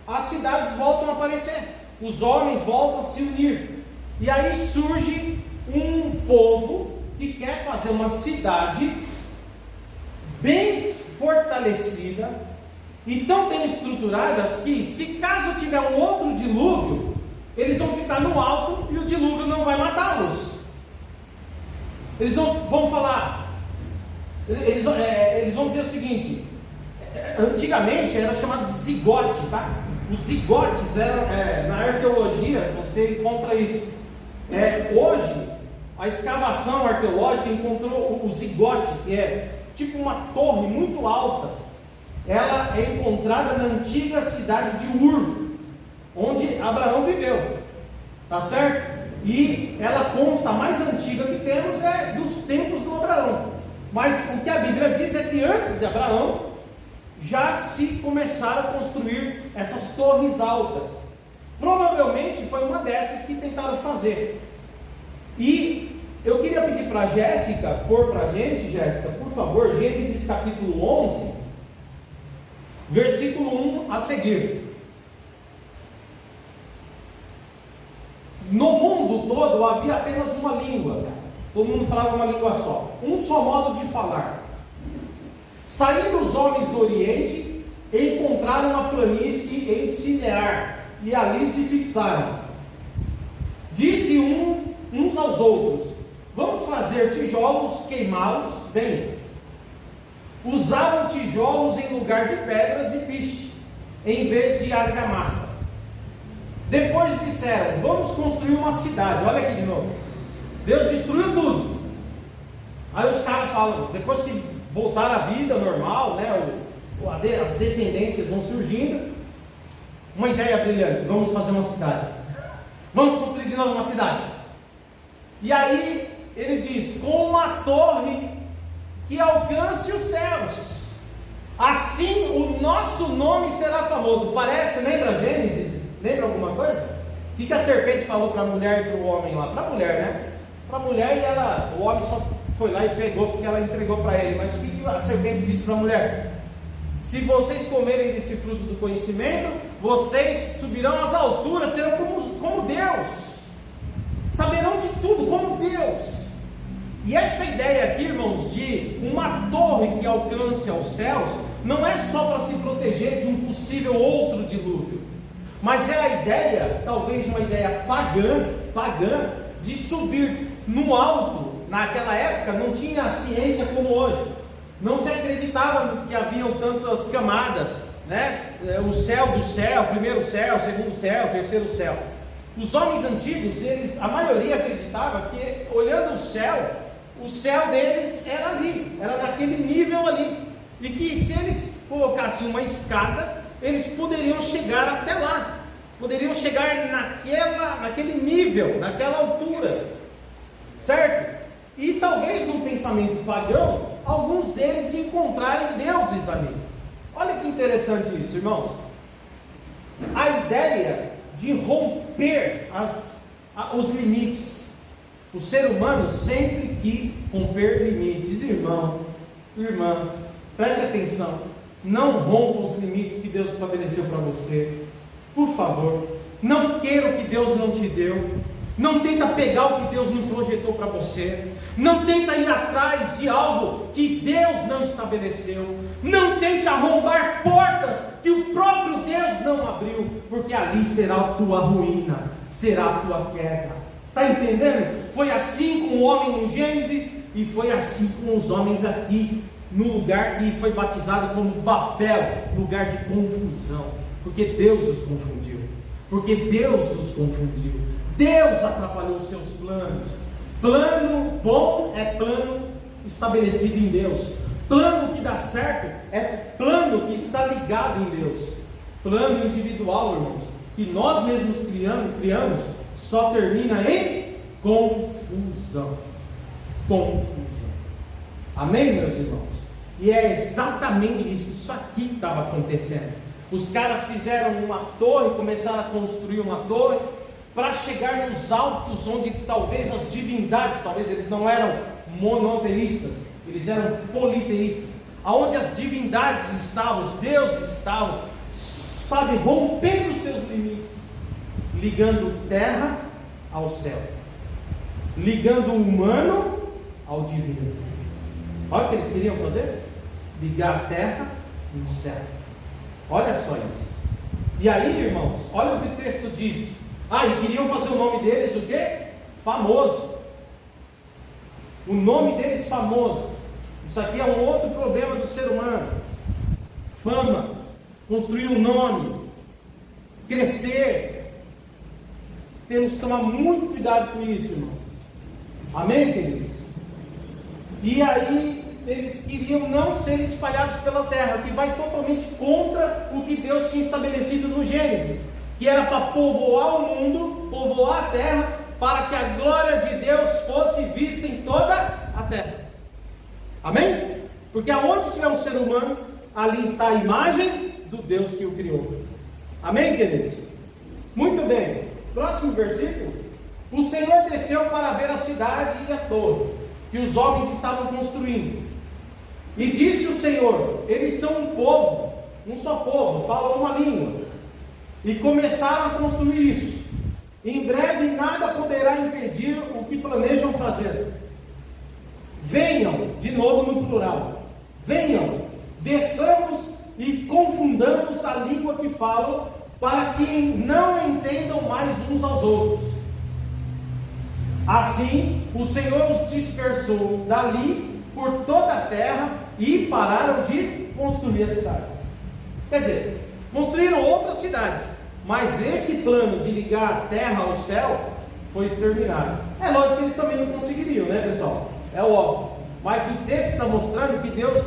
as cidades voltam a aparecer, os homens voltam a se unir, e aí surge um povo que quer fazer uma cidade bem fortalecida e tão bem estruturada que, se caso tiver um outro dilúvio, eles vão ficar no alto e o dilúvio não vai matá-los. Eles vão falar, eles vão dizer o seguinte: antigamente era chamado de zigote, tá? Os zigotes eram, na arqueologia você encontra isso. Hoje a escavação arqueológica encontrou o zigote, que é tipo uma torre muito alta. Ela é encontrada na antiga cidade de Ur, onde Abraão viveu, tá certo? E ela consta, a mais antiga que temos é dos tempos do Abraão. Mas o que a Bíblia diz é que antes de Abraão já se começaram a construir essas torres altas. Provavelmente foi uma dessas que tentaram fazer. E eu queria pedir para a Jéssica pôr para a gente, Jéssica, por favor, Gênesis capítulo 11, versículo 1 a seguir. No mundo todo havia apenas uma língua, todo mundo falava uma língua só, um só modo de falar. Saindo os homens do Oriente, encontraram uma planície em Sinear, e ali se fixaram. disse uns aos outros: vamos fazer tijolos, queimá-los bem. Usaram tijolos em lugar de pedras e piche, em vez de argamassa. Depois disseram: vamos construir uma cidade. Olha aqui de novo. Deus destruiu tudo. Aí os caras falam, depois que voltar à vida normal, né, as descendências vão surgindo. Uma ideia brilhante: vamos fazer uma cidade. Vamos construir de novo uma cidade. E aí ele diz: com uma torre que alcance os céus, assim o nosso nome será famoso. Parece, lembra Gênesis? Lembra alguma coisa? O que a serpente falou para a mulher e para o homem lá? Para a mulher, né? Para a mulher, e o homem só foi lá e pegou porque ela entregou para ele. Mas o que a serpente disse para a mulher? Se vocês comerem desse fruto do conhecimento, vocês subirão às alturas, serão como Deus, saberão de tudo como Deus. E essa ideia aqui, irmãos, de uma torre que alcance aos céus, não é só para se proteger de um possível outro dilúvio, mas é a ideia, talvez uma ideia pagã, de subir no alto. Naquela época não tinha ciência como hoje, não se acreditava que haviam tantas camadas, né? O céu do céu, primeiro céu, segundo céu, terceiro céu. Os homens antigos, a maioria acreditava que, olhando o céu deles era ali, era naquele nível ali, e que se eles colocassem uma escada, eles poderiam chegar até lá, poderiam chegar naquele nível, naquela altura, certo? E talvez no pensamento pagão, alguns deles encontrarem deuses ali. Olha que interessante isso, irmãos. A ideia de romper os limites. O ser humano sempre quis romper limites. Irmão, irmã, preste atenção. Não rompa os limites que Deus estabeleceu para você. Por favor, não queira o que Deus não te deu. Não tenta pegar o que Deus não projetou para você. Não tenta ir atrás de algo que Deus não estabeleceu. Não tente arrombar portas que o próprio Deus não abriu, porque ali será a tua ruína, será a tua queda. Está entendendo? Foi assim com o homem no Gênesis, e foi assim com os homens aqui, no lugar que foi batizado como Babel, lugar de confusão, porque Deus os confundiu, porque Deus os confundiu, Deus atrapalhou os seus planos. Plano bom é plano estabelecido em Deus. Plano que dá certo é plano que está ligado em Deus. Plano individual, irmãos, que nós mesmos criamos, só termina em confusão. Confusão. Amém, meus irmãos? E é exatamente isso aqui que estava acontecendo. Os caras fizeram uma torre, começaram a construir uma torre, para chegar nos altos, onde talvez as divindades, talvez eles não eram monoteístas, eles eram politeístas, aonde as divindades estavam, os deuses estavam, sabe, rompendo seus limites, ligando terra ao céu, ligando o humano ao divino. Olha o que eles queriam fazer: ligar a terra no céu. Olha só isso. E aí, irmãos, olha o que o texto diz. E queriam fazer o nome deles o quê? Famoso. O nome deles famoso. Isso aqui é um outro problema do ser humano. Fama, construir um nome, crescer. Temos que tomar muito cuidado com isso, irmão. Amém, queridos? E aí eles queriam não ser espalhados pela terra, o que vai totalmente contra o que Deus tinha estabelecido no Gênesis, que era para povoar o mundo, povoar a terra, para que a glória de Deus fosse vista em toda a terra. Amém? Porque aonde estiver um ser humano, ali está a imagem do Deus que o criou. Amém, queridos? Muito bem. Próximo versículo. O Senhor desceu para ver a cidade e a torre que os homens estavam construindo. E disse o Senhor: eles são um povo, um só povo, falam uma língua. E começaram a construir isso. Em breve nada poderá impedir o que planejam fazer. Venham, de novo no plural, venham, desçamos e confundamos a língua que falam, para que não entendam mais uns aos outros. Assim, o Senhor os dispersou dali por toda a terra e pararam de construir a cidade. Quer dizer, construíram outras cidades, mas esse plano de ligar a terra ao céu foi exterminado. É lógico que eles também não conseguiriam, né, pessoal? É óbvio. Mas o texto está mostrando que Deus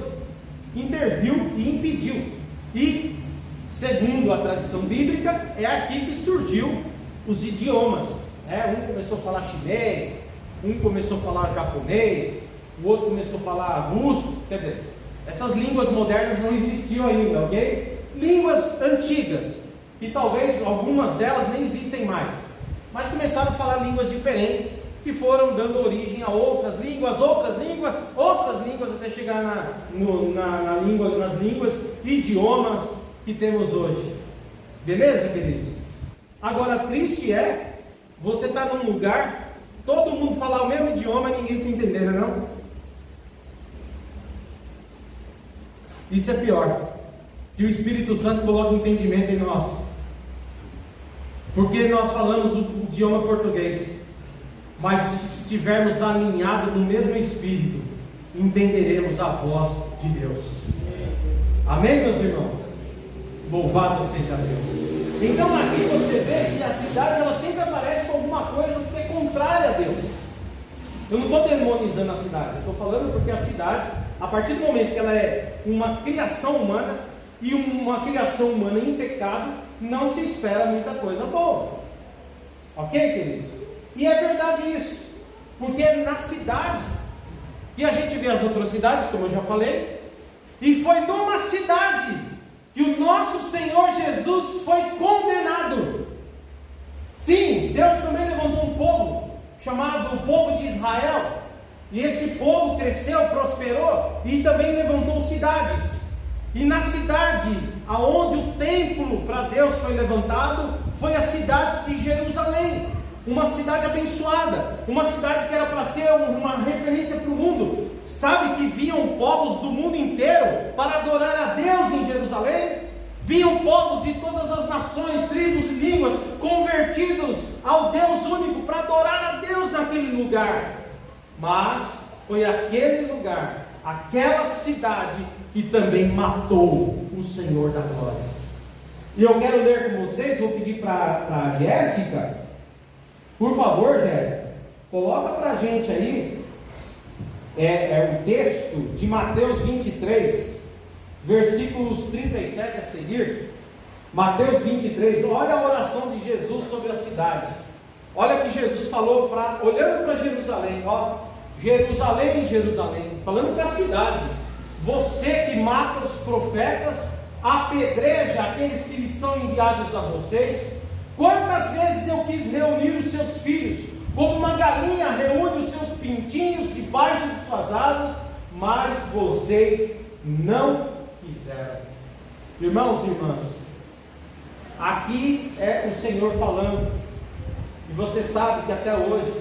interviu e impediu. E, segundo a tradição bíblica, é aqui que surgiu os idiomas. Um começou a falar chinês, um começou a falar japonês, o outro começou a falar russo. Quer dizer, essas línguas modernas não existiam ainda, ok? Línguas antigas, e talvez algumas delas nem existem mais, mas começaram a falar línguas diferentes, que foram dando origem a outras línguas, até chegar nas línguas, idiomas que temos hoje. Beleza, queridos? Agora, triste é você estar num lugar, todo mundo falar o mesmo idioma e ninguém se entender, não é não? Isso é pior. Que o Espírito Santo coloque entendimento em nós. Porque nós falamos o idioma português, mas se estivermos alinhados no mesmo Espírito, entenderemos a voz de Deus. Amém, meus irmãos? Louvado seja Deus. Então aqui você vê que a cidade, ela sempre aparece com alguma coisa que é contrária a Deus. Eu não estou demonizando a cidade, eu estou falando porque a cidade, a partir do momento que ela é uma criação humana, e uma criação humana em pecado, não se espera muita coisa boa. Ok, queridos? E é verdade isso, porque é na cidade que a gente vê as atrocidades, como eu já falei, e foi numa cidade que o nosso Senhor Jesus foi condenado. Sim, Deus também levantou um povo, chamado o povo de Israel, e esse povo cresceu, prosperou, e também levantou cidades. E na cidade aonde o templo para Deus foi levantado, foi a cidade de Jerusalém, uma cidade abençoada, uma cidade que era para ser uma referência para o mundo. Sabe que vinham povos do mundo inteiro para adorar a Deus em Jerusalém? Vinham povos de todas as nações, tribos e línguas, convertidos ao Deus único, para adorar a Deus naquele lugar. Mas foi aquele lugar, aquela cidade, que também matou o Senhor da glória. E eu quero ler com vocês, vou pedir para a Jéssica, por favor, Jéssica, coloca para a gente aí, o texto de Mateus 23, versículos 37 a seguir. Mateus 23, olha a oração de Jesus sobre a cidade. Olha que Jesus falou, olhando para Jerusalém, Jerusalém, Jerusalém, falando para a cidade: você que mata os profetas, apedreja aqueles que lhes são enviados a vocês. Quantas vezes eu quis reunir os seus filhos, como uma galinha reúne os seus pintinhos debaixo de suas asas, mas vocês não quiseram. Irmãos e irmãs, aqui é o Senhor falando, e você sabe que até hoje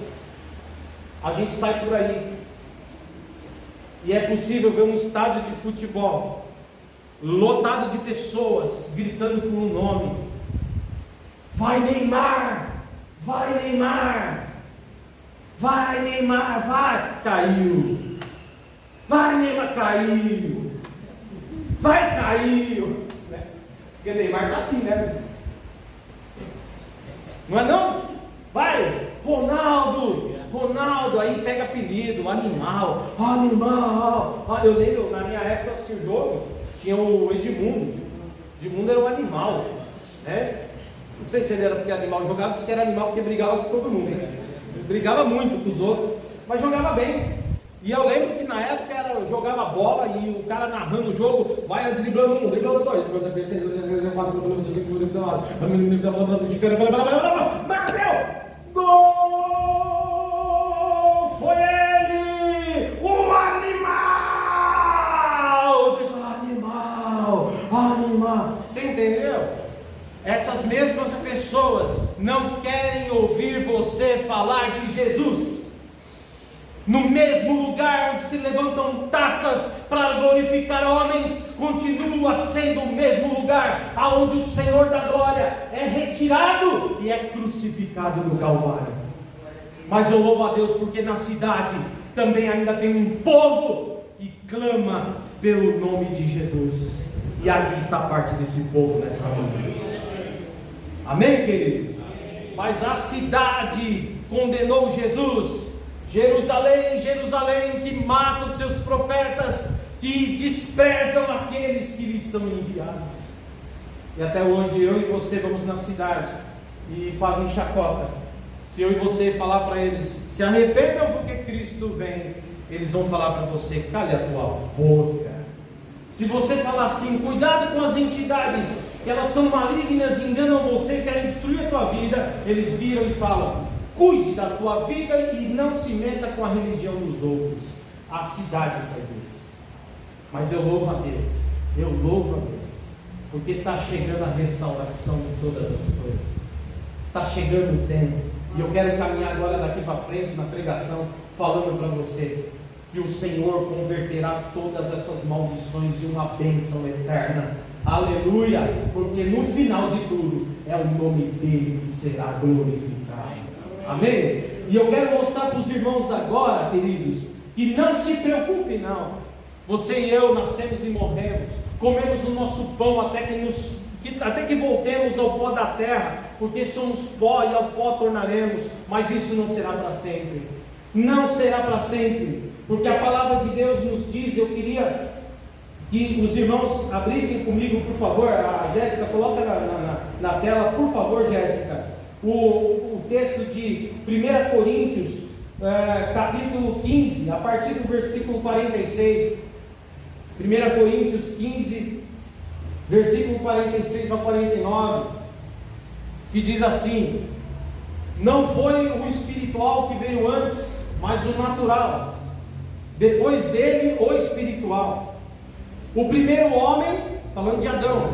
a gente sai por aí, e é possível ver um estádio de futebol lotado de pessoas gritando por um nome: vai Neymar, vai Neymar, vai Neymar, vai, caiu, vai Neymar, caiu, vai, caiu, porque Neymar está assim, né? Não é não? Vai, Ronaldo, aí pega apelido, animal. Eu lembro, na minha época, assisti o jogo, tinha o Edmundo. Edmundo era um animal, né? Não sei se ele era porque animal, jogava, disse que era animal porque brigava com todo mundo, né? Ele brigava muito com os outros, mas jogava bem. E eu lembro que na época jogava bola e o cara narrando o jogo, vai driblando um, driblando dois, bateu! Gol! Foi ele! O animal! Animal! Você entendeu? Essas mesmas pessoas não querem ouvir você falar de Jesus. No mesmo lugar onde se levantam taças para glorificar homens, continua sendo o mesmo lugar aonde o Senhor da glória é retirado e é crucificado no Calvário. Mas eu louvo a Deus porque na cidade também ainda tem um povo que clama pelo nome de Jesus. E aqui está parte desse povo nessa manhã. Amém, queridos? Mas a cidade condenou Jesus. Jerusalém, Jerusalém, que mata os seus profetas, que desprezam aqueles que lhes são enviados. E até hoje eu e você vamos na cidade e fazem chacota. Se eu e você falar para eles, se arrependam porque Cristo vem, eles vão falar para você, cale a tua boca. Se você falar assim, cuidado com as entidades, que elas são malignas, enganam você, querem destruir a tua vida, eles viram e falam, cuide da tua vida e não se meta com a religião dos outros. A cidade faz isso. Mas eu louvo a Deus, porque está chegando a restauração de todas as coisas, está chegando o tempo, e eu quero caminhar agora daqui para frente na pregação, falando para você, que o Senhor converterá todas essas maldições em uma bênção eterna, aleluia, porque no final de tudo, é o nome dele que será glorificado, amém? E eu quero mostrar para os irmãos agora, queridos, que não se preocupe não, você e eu nascemos e morremos, comemos o nosso pão até que voltemos ao pó da terra, porque somos pó e ao pó tornaremos, mas isso não será para sempre, não será para sempre, porque a palavra de Deus nos diz, eu queria que os irmãos abrissem comigo, por favor, a Jéssica, coloca na tela, por favor, Jéssica, o texto de 1 Coríntios, capítulo 15, a partir do versículo 46, 1 Coríntios 15, versículo 46 ao 49, que diz assim, não foi o espiritual que veio antes, mas o natural, depois dele o espiritual. O primeiro homem, falando de Adão,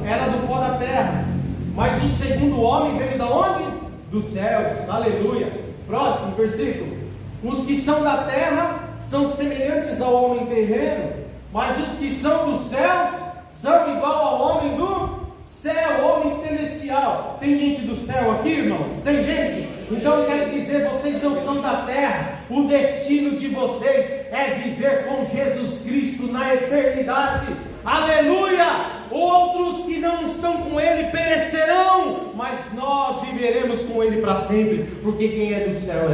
era do pó da terra, mas o segundo homem veio da onde? Dos céus, aleluia. Próximo versículo, os que são da terra são semelhantes ao homem terreno, mas os que são dos céus são igual ao homem do céu, homem celestial. Tem gente do céu aqui, irmãos? Tem gente? Então eu quero dizer, vocês não são da terra, o destino de vocês é viver com Jesus Cristo na eternidade, aleluia! Outros que não estão com Ele perecerão, mas nós viveremos com Ele para sempre, porque quem é do céu,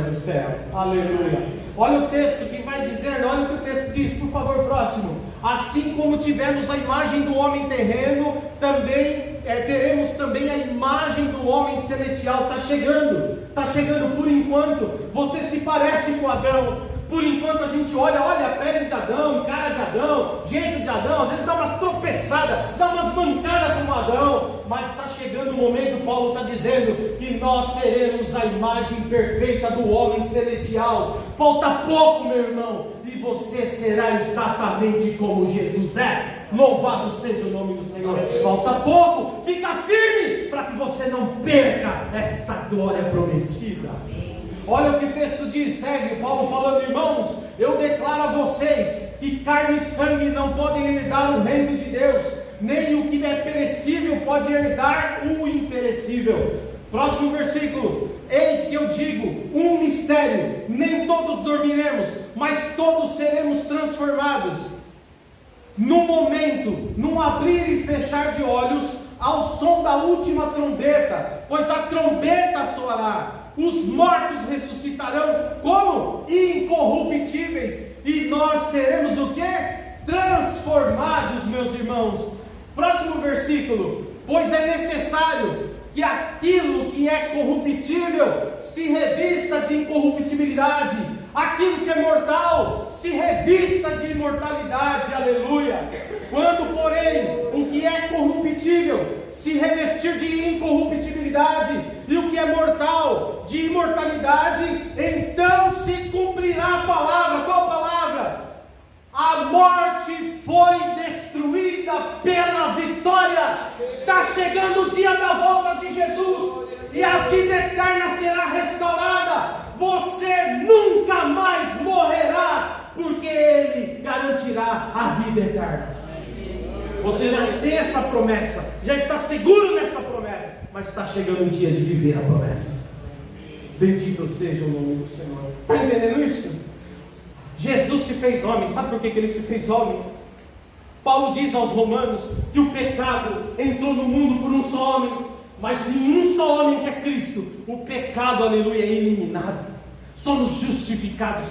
aleluia! Olha o texto que vai dizendo, olha o que o texto diz, por favor, próximo. Assim como tivemos a imagem do homem terreno, também teremos também a imagem do homem celestial. Está chegando por enquanto. Você se parece com Adão. Por enquanto a gente olha a pele de Adão, cara de Adão, jeito de Adão, às vezes dá umas tropeçadas, dá umas mancadas como Adão, mas está chegando o momento, Paulo está dizendo, que nós teremos a imagem perfeita do homem celestial. Falta pouco, meu irmão, e você será exatamente como Jesus é. Louvado seja o nome do Senhor. Falta pouco, fica firme, para que você não perca esta glória prometida. Olha o que o texto diz, segue Paulo falando, irmãos, eu declaro a vocês que carne e sangue não podem herdar o reino de Deus, nem o que é perecível pode herdar o imperecível. Próximo versículo, eis que eu digo, um mistério, nem todos dormiremos, mas todos seremos transformados, num momento, num abrir e fechar de olhos, ao som da última trombeta, pois a trombeta soará, os mortos ressuscitarão como? Incorruptíveis, e nós seremos o que? Transformados, meus irmãos. Próximo versículo, pois é necessário que aquilo que é corruptível se revista de incorruptibilidade, aquilo que é mortal se revista de imortalidade, aleluia. Quando, porém, o que é corruptível se revestir de incorruptibilidade e o que é mortal de imortalidade, então se cumprirá a palavra. Qual palavra? A morte foi destruída pela vitória. Está chegando o dia da volta de Jesus e a vida eterna será restaurada. Você nunca mais morrerá, porque Ele garantirá a vida eterna. Você já tem essa promessa, já está seguro nessa promessa, mas está chegando o dia de viver a promessa. Bendito seja o nome do Senhor. Está entendendo isso? Jesus se fez homem. Sabe por que ele se fez homem? Paulo diz aos Romanos que o pecado entrou no mundo por um só homem, mas em um só homem que é Cristo, o pecado, aleluia, é eliminado. Somos justificados.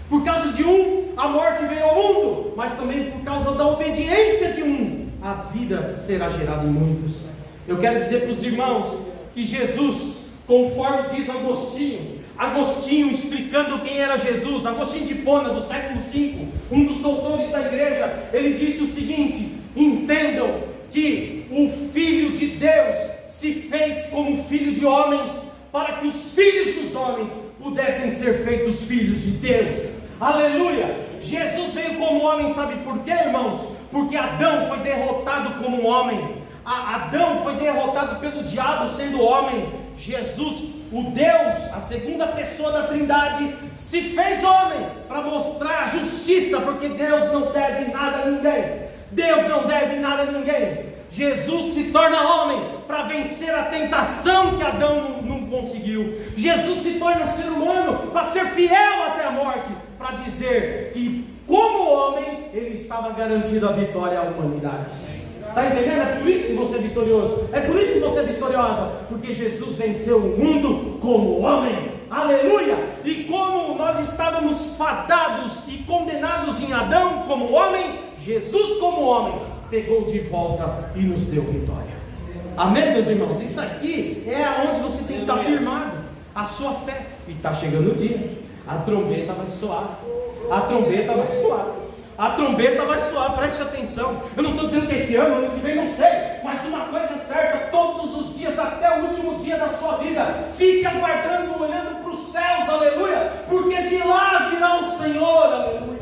Por causa de um, a morte veio ao mundo, mas também por causa da obediência de um, a vida será gerada em muitos. Eu quero dizer para os irmãos que Jesus, conforme diz Agostinho explicando quem era Jesus, Agostinho de Hipona, do século V, um dos doutores da igreja, ele disse o seguinte: entendam que o Filho de Deus se fez como filho de homens, para que os filhos dos homens pudessem ser feitos filhos de Deus. Aleluia! Jesus veio como homem, sabe por quê, irmãos? Porque Adão foi derrotado como homem. Adão foi derrotado pelo diabo sendo homem. Jesus, o Deus, a segunda pessoa da Trindade, se fez homem para mostrar a justiça, porque Deus não deve nada a ninguém. Deus não deve nada a ninguém. Jesus se torna homem para vencer a tentação que Adão não conseguiu. Jesus se torna ser humano para ser fiel até a morte, para dizer que, como homem, ele estava garantido a vitória à humanidade. Está entendendo? É por isso que você é vitorioso. É por isso que você é vitoriosa. Porque Jesus venceu o mundo como homem. Aleluia! E como nós estávamos fadados e condenados em Adão como homem, Jesus como homem pegou de volta e nos deu vitória. Amém, meus irmãos? Isso aqui é onde você tem que estar firmado, a sua fé. E está chegando o dia. A trombeta vai soar. A trombeta vai soar. A trombeta vai soar, preste atenção. Eu não estou dizendo que esse ano que vem, não sei. Mas uma coisa é certa, todos os dias, até o último dia da sua vida, fique aguardando, olhando para os céus, aleluia. Porque de lá virá o Senhor, aleluia.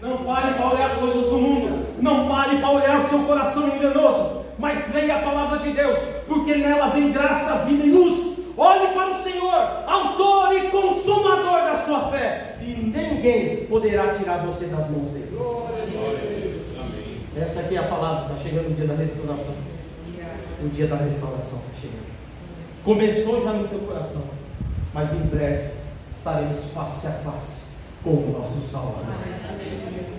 Não pare para olhar as coisas do mundo. Não pare para olhar o seu coração enganoso. Mas leia a palavra de Deus, porque nela vem graça, vida e luz. Olhe para o Senhor, autor e consumador da sua fé, e ninguém poderá tirar você das mãos dele. Essa aqui é a palavra. Está chegando o dia da restauração. O dia da restauração está chegando. Começou já no teu coração, mas em breve estaremos face a face com o nosso Salvador.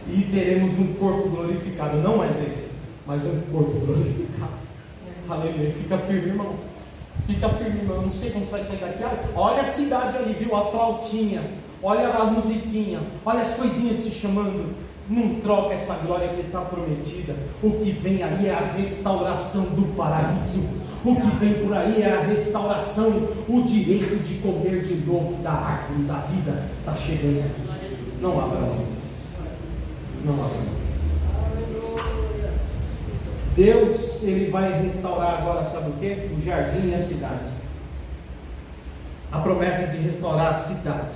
E teremos um corpo glorificado, não mais esse, mas um corpo glorificado. Aleluia. Fica firme, irmão. Fica firme, irmão. Eu não sei como você vai sair daqui. Olha a cidade ali, viu? A flautinha. Olha a musiquinha. Olha as coisinhas te chamando. Não troca essa glória que está prometida. O que vem aí é a restauração do paraíso. O que vem por aí é a restauração, o direito de comer de novo da árvore da vida. Está chegando. Não abra mão disso. Não abra mão disso. Deus, Ele vai restaurar agora, sabe o que? O jardim e a cidade. A promessa de restaurar a cidade.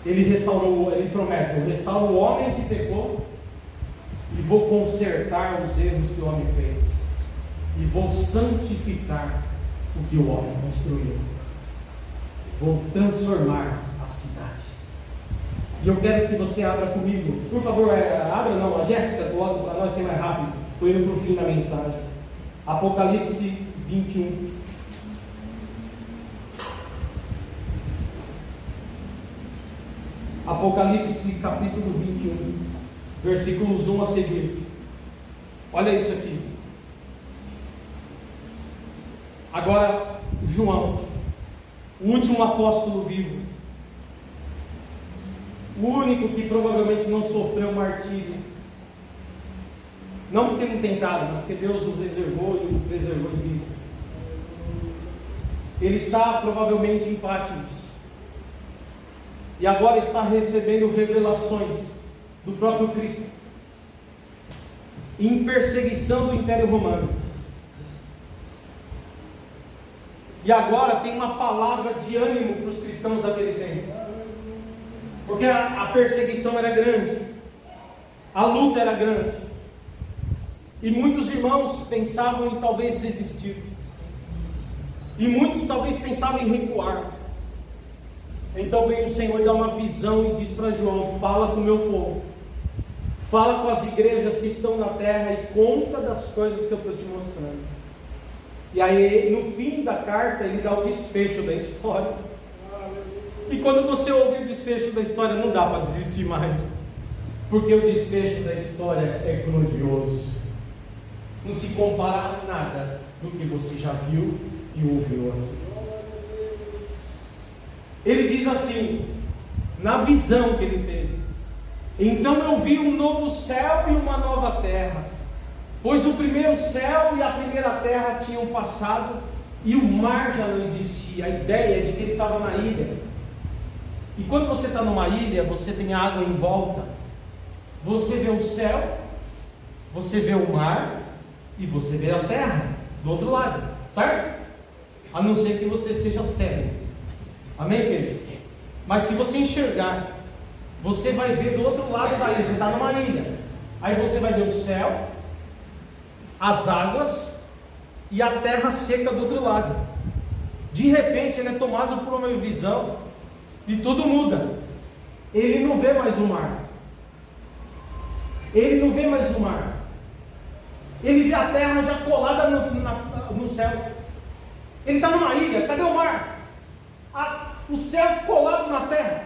Ele restaurou, Ele promete: eu restauro o homem que pecou e vou consertar os erros que o homem fez e vou santificar o que o homem construiu. Vou transformar a cidade. E eu quero que você abra comigo, por favor. Abra não, a Jéssica coloca para nós que é mais rápido. Estou indo para o fim da mensagem. Apocalipse 21. Apocalipse capítulo 21, versículos 1 a seguir. Olha isso aqui. Agora, João, o último apóstolo vivo, o único que provavelmente não sofreu martírio, não porque não tentaram, mas porque Deus o preservou e o preservou em vida. Ele está provavelmente em Patmos. E agora está recebendo revelações do próprio Cristo, em perseguição do Império Romano. E agora tem uma palavra de ânimo para os cristãos daquele tempo, porque a perseguição era grande, a luta era grande, e muitos irmãos pensavam em talvez desistir, e muitos talvez pensavam em recuar. Então vem o Senhor e dá uma visão e diz para João: fala com o meu povo, fala com as igrejas que estão na terra e conta das coisas que eu estou te mostrando. E aí, no fim da carta, ele dá o desfecho da história. E quando você ouve o desfecho da história, não dá para desistir mais. Porque o desfecho da história é glorioso. Não se compara a nada do que você já viu e ouviu aqui. Ele diz assim, na visão que ele teve: então eu vi um novo céu e uma nova terra, pois o primeiro céu e a primeira terra tinham passado e o mar já não existia. A ideia é de que ele estava na ilha. E quando você está numa ilha, você tem água em volta. Você vê o céu, você vê o mar e você vê a terra do outro lado, certo? A não ser que você seja cego. Amém, queridos? Mas se você enxergar, você vai ver do outro lado da ilha. Você está numa ilha, aí você vai ver o céu, as águas e a terra seca do outro lado. De repente ele é tomado por uma visão e tudo muda. Ele não vê mais o mar. Ele não vê mais o mar. Ele vê a terra já colada no céu. Ele está numa ilha, cadê o mar? O céu colado na terra.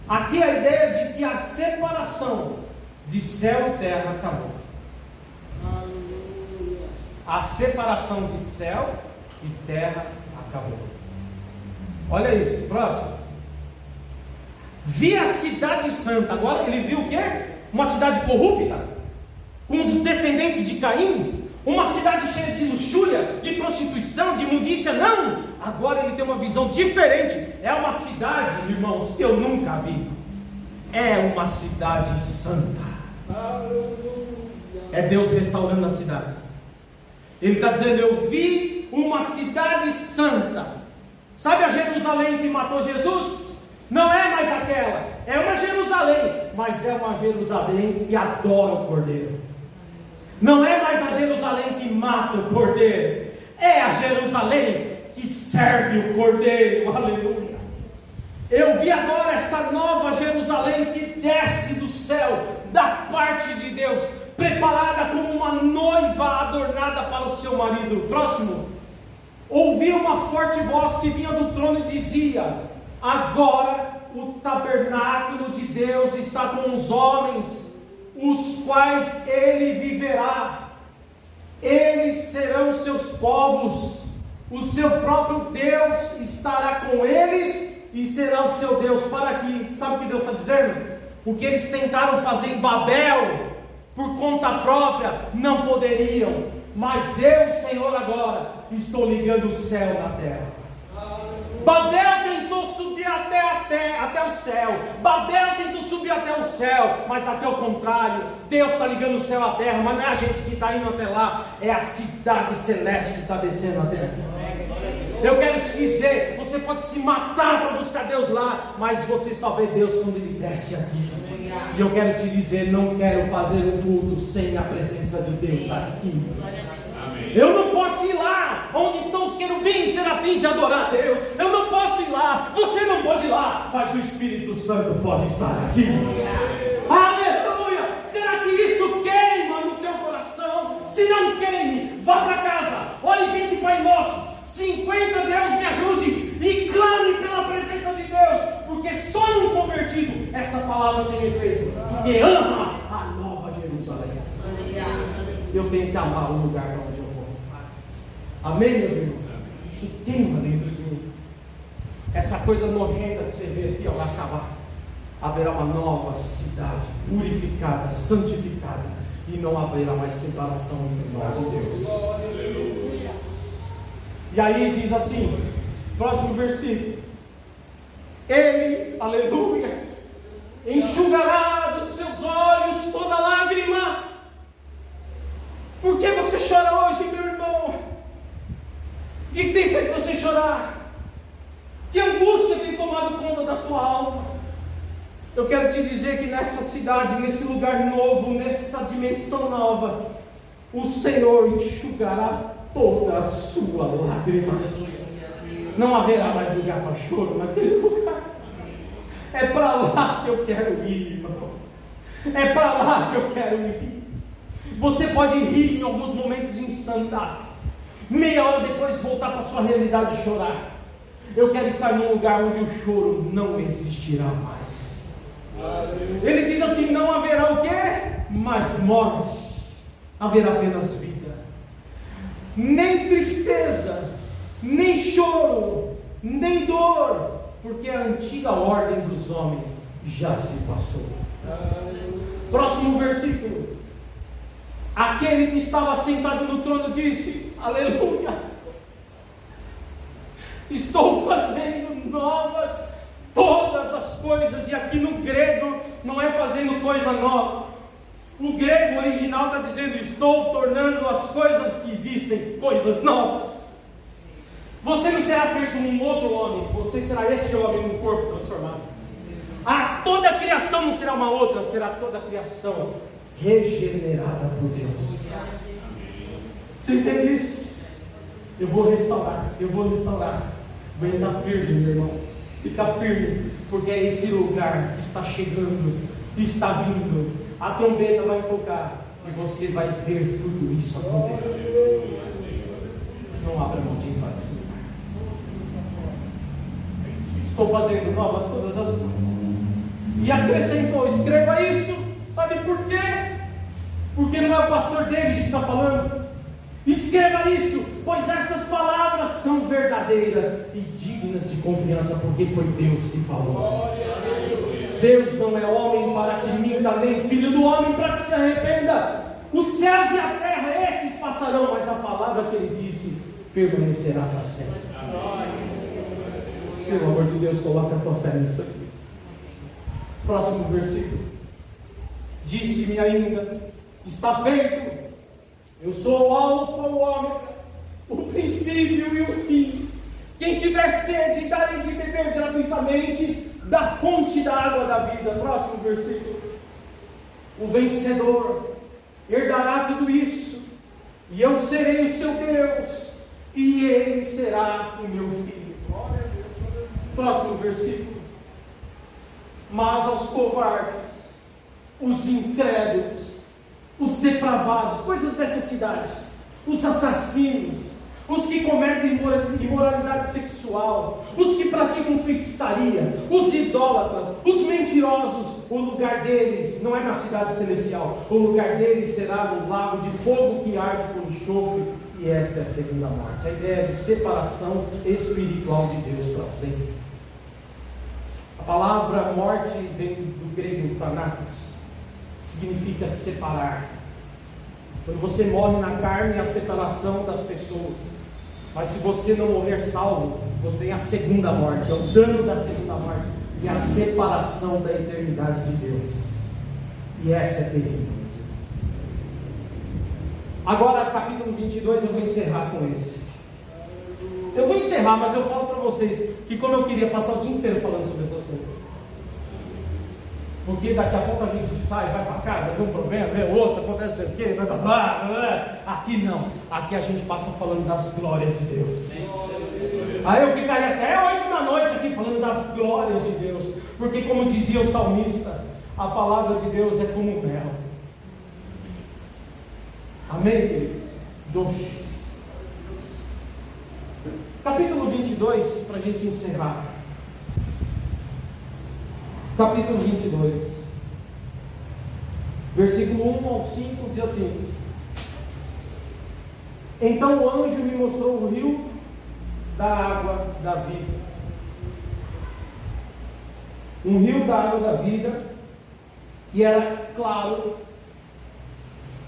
Aqui a ideia de que a separação de céu e terra acabou. A separação de céu e terra acabou. Olha isso, próximo. Vi a cidade santa. Agora ele viu o quê? Uma cidade corrupta, um dos descendentes de Caim. Uma cidade cheia de luxúria, de prostituição, de imundícia. Não! Agora ele tem uma visão diferente. É uma cidade, irmãos, que eu nunca vi. É uma cidade santa. É Deus restaurando a cidade. Ele está dizendo: eu vi uma cidade santa. Sabe a Jerusalém que matou Jesus? Não é mais aquela. É uma Jerusalém, mas é uma Jerusalém que adora o Cordeiro. Não é mais a Jerusalém que mata o Cordeiro. É a Jerusalém que serve o Cordeiro. Aleluia. Eu vi agora essa nova Jerusalém que desce do céu, da parte de Deus, preparada como uma noiva adornada para o seu marido. Próximo. Ouvi uma forte voz que vinha do trono e dizia: agora o tabernáculo de Deus está com os homens, os quais ele viverá. Eles serão seus povos, o seu próprio Deus estará com eles e será o seu Deus. Para aqui, sabe o que Deus está dizendo? O que eles tentaram fazer em Babel, por conta própria, não poderiam. Mas eu, Senhor, agora estou ligando o céu na terra. Babel tentou subir até o céu. Babel tentou subir até o céu, mas até o contrário. Deus está ligando o céu à terra, mas não é a gente que está indo até lá, é a cidade celeste que está descendo até aqui. Eu quero te dizer, você pode se matar para buscar Deus lá, mas você só vê Deus quando Ele desce aqui. E eu quero te dizer, não quero fazer um culto sem a presença de Deus aqui. Eu não posso ir lá onde estão os querubins e serafins e adorar a Deus. Eu não posso ir lá, você não pode ir lá, mas o Espírito Santo pode estar aqui. Aleluia! Será que isso queima no teu coração? Se não queime, vá para casa, ore 20 Pai Nossos, 50 Deus me ajude, e clame pela presença de Deus, porque só num convertido essa palavra tem efeito, porque ama a nova Jerusalém. Eu tenho que amar o lugar para onde eu vou. Amém, meus irmãos? Isso queima dentro de mim. Essa coisa nojenta que você vê aqui, ó, vai acabar. Haverá uma nova cidade, purificada, santificada, e não haverá mais separação entre nós e Deus. Aleluia. E aí diz assim, próximo versículo: Ele, aleluia, enxugará dos seus olhos toda lágrima. Por que você chora hoje, meu irmão? O que tem feito você chorar? Que angústia tem tomado conta da tua alma? Eu quero te dizer que nessa cidade, nesse lugar novo, nessa dimensão nova, o Senhor enxugará toda a sua lágrima. Não haverá mais lugar para choro naquele lugar. É para lá que eu quero ir, irmão. É para lá que eu quero ir. Você pode rir em alguns momentos instantâneos. meia hora depois voltar para a sua realidade e chorar. Eu quero estar num lugar onde o choro não existirá mais. Ele diz assim: não haverá o quê? Mais morte, haverá apenas vida. Nem tristeza, nem choro, nem dor, porque a antiga ordem dos homens já se passou. Próximo versículo. Aquele que estava sentado no trono disse: aleluia, estou fazendo novas todas as coisas. E aqui no grego não é fazendo coisa nova. O grego original está dizendo: estou tornando as coisas que existem coisas novas. Você não será feito um outro homem, você será esse homem num corpo transformado. Toda a criação não será uma outra, será toda a criação regenerada por Deus. Você entende isso? Eu vou restaurar. Venha firme, meu irmão. Fica firme, porque é esse lugar que está chegando, está vindo. A trombeta vai tocar e você vai ver tudo isso acontecer. Não abra mão de ir para esse lugar. Estou fazendo novas todas as coisas. E acrescentou: escreva isso. Sabe por quê? Porque não é o pastor David que está falando. Escreva isso, pois estas palavras são verdadeiras e dignas de confiança, porque foi Deus que falou. Deus não é homem para que minta, nem filho do homem para que se arrependa. Os céus e a terra, esses passarão, mas a palavra que ele disse permanecerá para sempre. Pelo amor de Deus, coloca a tua fé nisso aqui. Próximo versículo. Disse-me ainda: está feito. Eu sou o alfa, o ômega, o princípio e o fim. Quem tiver sede, darei de beber gratuitamente da fonte da água da vida. Próximo versículo. O vencedor herdará tudo isso, e eu serei o seu Deus, e ele será o meu filho. Próximo versículo. Mas aos covardes, os incrédulos, os depravados, coisas dessa cidade, os assassinos, os que cometem imoralidade sexual, os que praticam feitiçaria, os idólatras, os mentirosos, o lugar deles não é na cidade celestial, o lugar deles será no lago de fogo que arde com enxofre, e esta é a segunda morte. A ideia de separação espiritual de Deus para sempre. A palavra morte vem do grego thanatos, significa separar. Quando você morre na carne, é a separação das pessoas. Mas se você não morrer salvo, você tem a segunda morte, é o dano da segunda morte, e a separação da eternidade de Deus. E essa é terrível. Agora, capítulo 22, eu vou encerrar com isso. Eu vou encerrar, mas eu falo para vocês que como eu queria passar o dia inteiro falando sobre essas coisas. Porque daqui a pouco a gente sai, vai para casa, vê um problema, vê outro, acontece o quê, vai blá. Aqui não, aqui a gente passa falando das glórias de Deus. Aí eu ficaria até 8 da noite aqui falando das glórias de Deus, porque como dizia o salmista, a palavra de Deus é como mel. Amém, queridos? Doce. Capítulo 22, para a gente encerrar. Capítulo 22, versículo 1 ao 5, diz assim: então o anjo me mostrou o rio da água da vida. Um rio da água da vida, que era claro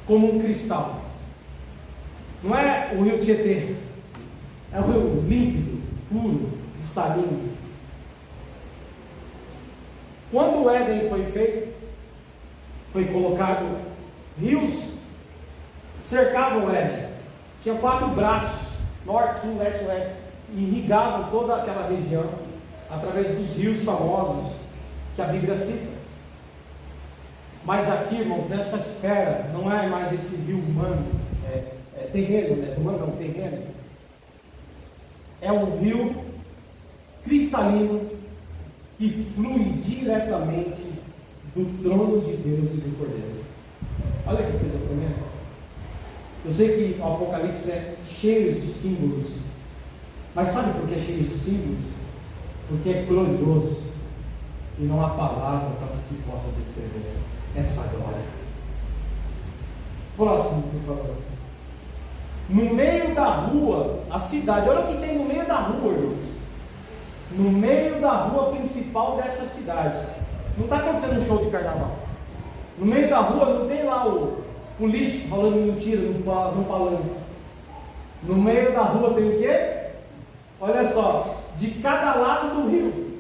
como um cristal. Não é o rio Tietê, é o rio límpido, puro, cristalino. Quando o Éden foi feito, foi colocado rios, cercavam o Éden. Tinha 4 braços, norte, sul, leste, oeste, e irrigavam toda aquela região, através dos rios famosos, que a Bíblia cita. Mas aqui, irmãos, nessa esfera, não é mais esse rio humano, é terreno, né? Humano não, terreno. É um rio cristalino, que flui diretamente do trono de Deus e do Cordeiro. Olha que coisa tremenda. Eu sei que o Apocalipse é cheio de símbolos, mas sabe por que é cheio de símbolos? Porque é glorioso e não há palavra para que se possa descrever essa glória. Próximo, por favor. No meio da rua, a cidade, olha o que tem no meio da rua, irmãos. No meio da rua principal dessa cidade. Não está acontecendo um show de carnaval. No meio da rua não tem lá o político falando mentira no palanque. No meio da rua tem o quê? Olha só, de cada lado do rio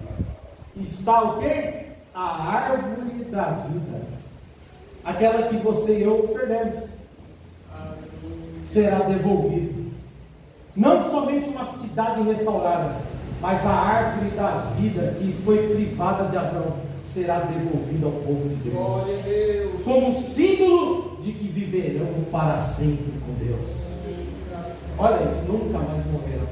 está o quê? A árvore da vida. Aquela que você e eu perdemos. Será devolvido. Não somente uma cidade restaurada, mas a árvore da vida que foi privada de Adão será devolvida ao povo de Deus. Glória a Deus. Como símbolo de que viverão para sempre com Deus. Olha isso, nunca mais morrerão.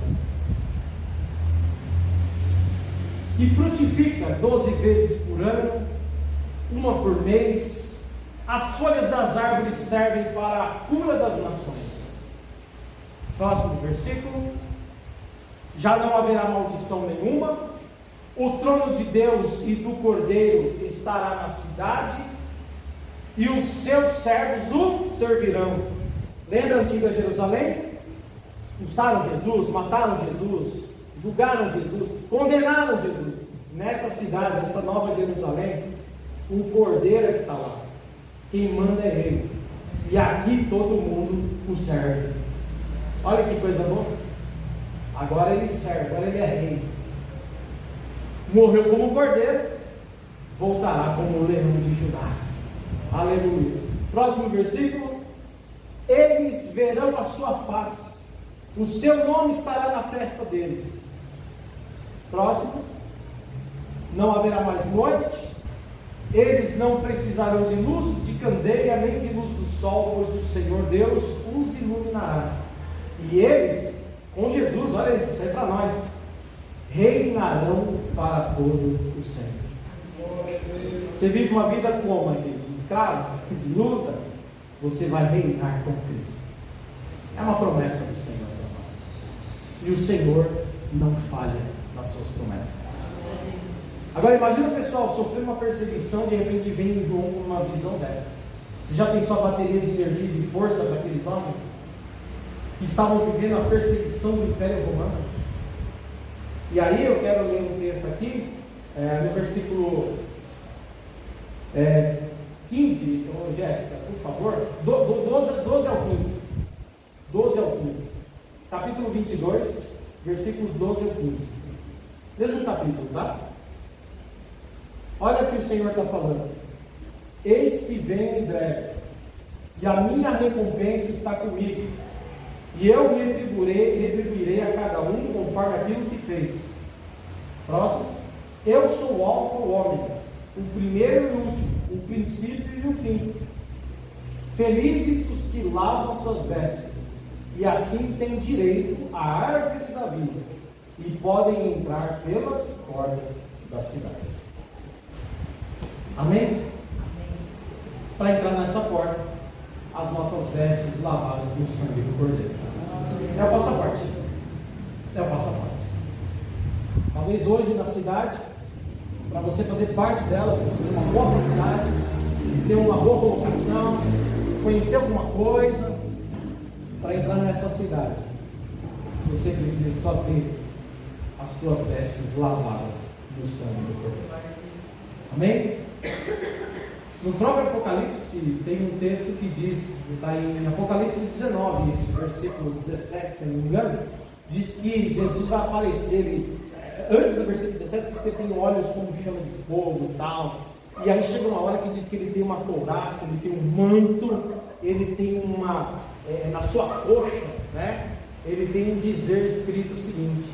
Que frutifica 12 vezes por ano, uma por mês. As folhas das árvores servem para a cura das nações. Próximo versículo. Já não haverá maldição nenhuma. O trono de Deus e do Cordeiro estará na cidade, e os seus servos o servirão. Lembra a antiga Jerusalém? Expulsaram Jesus, mataram Jesus, julgaram Jesus, condenaram Jesus. Nessa cidade, nessa nova Jerusalém, o Cordeiro é que está lá. Quem manda é Ele. E aqui todo mundo o serve. Olha que coisa boa. Agora Ele serve, agora Ele é rei. Morreu como cordeiro, voltará como o leão de Judá. Aleluia. Próximo versículo. Eles verão a sua face, o seu nome estará na testa deles. Próximo. Não haverá mais noite, eles não precisarão de luz de candeia, nem de luz do sol, pois o Senhor Deus os iluminará. E eles, com Jesus, olha isso é para nós, reinarão para todo o sempre. Você vive uma vida como aqui? De escravo, de luta, você vai reinar com Cristo. É uma promessa do Senhor para nós. E o Senhor não falha nas suas promessas. Agora imagina o pessoal sofrendo uma perseguição, de repente vem o João com uma visão dessa. Você já pensou a bateria de energia e de força para aqueles homens que estavam vivendo a perseguição do Império Romano? E aí eu quero ler um texto aqui, no versículo 15, Jéssica, por favor, 12 ao 15. 12 ao 15. Capítulo 22, versículos 12 ao 15. Mesmo capítulo, tá? Olha o que o Senhor está falando. Eis que venho em breve, e a minha recompensa está comigo, e eu retribuirei a cada um conforme aquilo que fez. Próximo. Eu sou o Alfa e o Ômega, o primeiro e o último, o princípio e o fim. Felizes os que lavam suas vestes, e assim têm direito à árvore da vida, e podem entrar pelas portas da cidade. Amém? Para entrar nessa porta, as nossas vestes lavadas no sangue do Cordeiro. É o passaporte. É o passaporte. Talvez hoje na cidade, para você fazer parte dela, você precisa ter uma boa faculdade, ter uma boa colocação, conhecer alguma coisa, para entrar nessa cidade. Você precisa só ter as suas vestes lavadas no sangue do Cordeiro. Amém? No próprio Apocalipse tem um texto que diz, está em Apocalipse 19, isso, versículo 17, se não me engano, diz que Jesus vai aparecer, antes do versículo 17 diz que ele tem olhos como chama de fogo e tal, e aí chega uma hora que diz que ele tem uma couraça, ele tem um manto, ele tem uma, na sua coxa, né, ele tem um dizer escrito o seguinte: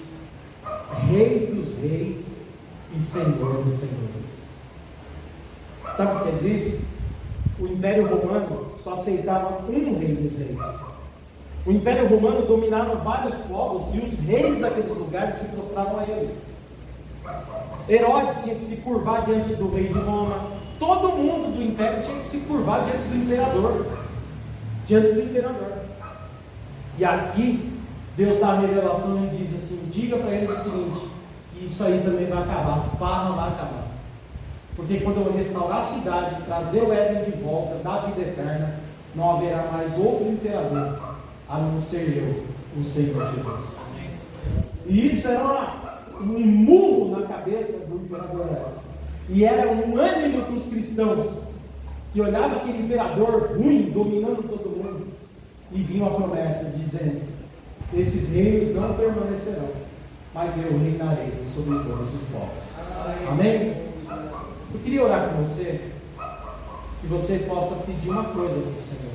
Rei dos reis e Senhor dos senhores. Sabe o que quer dizer isso? O Império Romano só aceitava um rei dos reis. O Império Romano dominava vários povos e os reis daqueles lugares se prostravam a eles. Herodes tinha que se curvar diante do rei de Roma. Todo mundo do Império tinha que se curvar diante do imperador. Diante do imperador. E aqui, Deus dá a revelação e diz assim: diga para eles o seguinte, que isso aí também vai acabar, a farra vai acabar. Porque quando eu restaurar a cidade, trazer o Éden de volta, dar vida eterna, não haverá mais outro imperador, a não ser eu, o Senhor Jesus. E isso era um murro na cabeça do imperador Herodes. E era um ânimo para os cristãos, que olhavam aquele imperador ruim, dominando todo mundo, e vinha a promessa dizendo: esses reinos não permanecerão, mas eu reinarei sobre todos os povos. Amém? Eu queria orar com você, que você possa pedir uma coisa para o Senhor.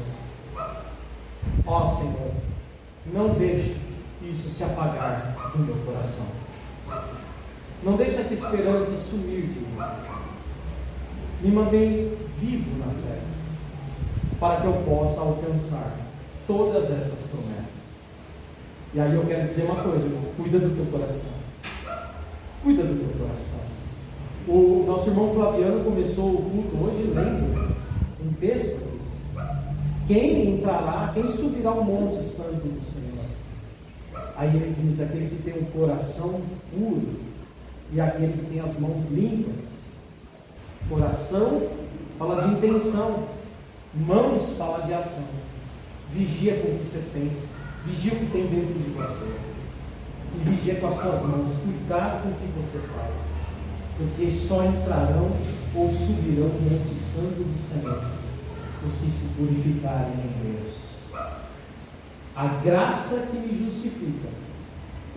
Ó Senhor, não deixe isso se apagar do meu coração. Não deixe essa esperança sumir de mim. Me mantém vivo na fé, para que eu possa alcançar todas essas promessas. E aí eu quero dizer uma coisa, irmão: cuida do teu coração. Cuida do teu coração. O nosso irmão Flaviano começou o culto hoje lendo um texto. Quem entrará, quem subirá ao monte santo do Senhor? Aí ele diz: aquele que tem um coração puro e aquele que tem as mãos limpas. Coração fala de intenção, mãos fala de ação. Vigia com o que você pensa, vigia o que tem dentro de você, e vigia com as suas mãos. Cuidado com o que você faz, porque só entrarão ou subirão no monte santo do Senhor os que se purificarem em Deus. A graça que me justifica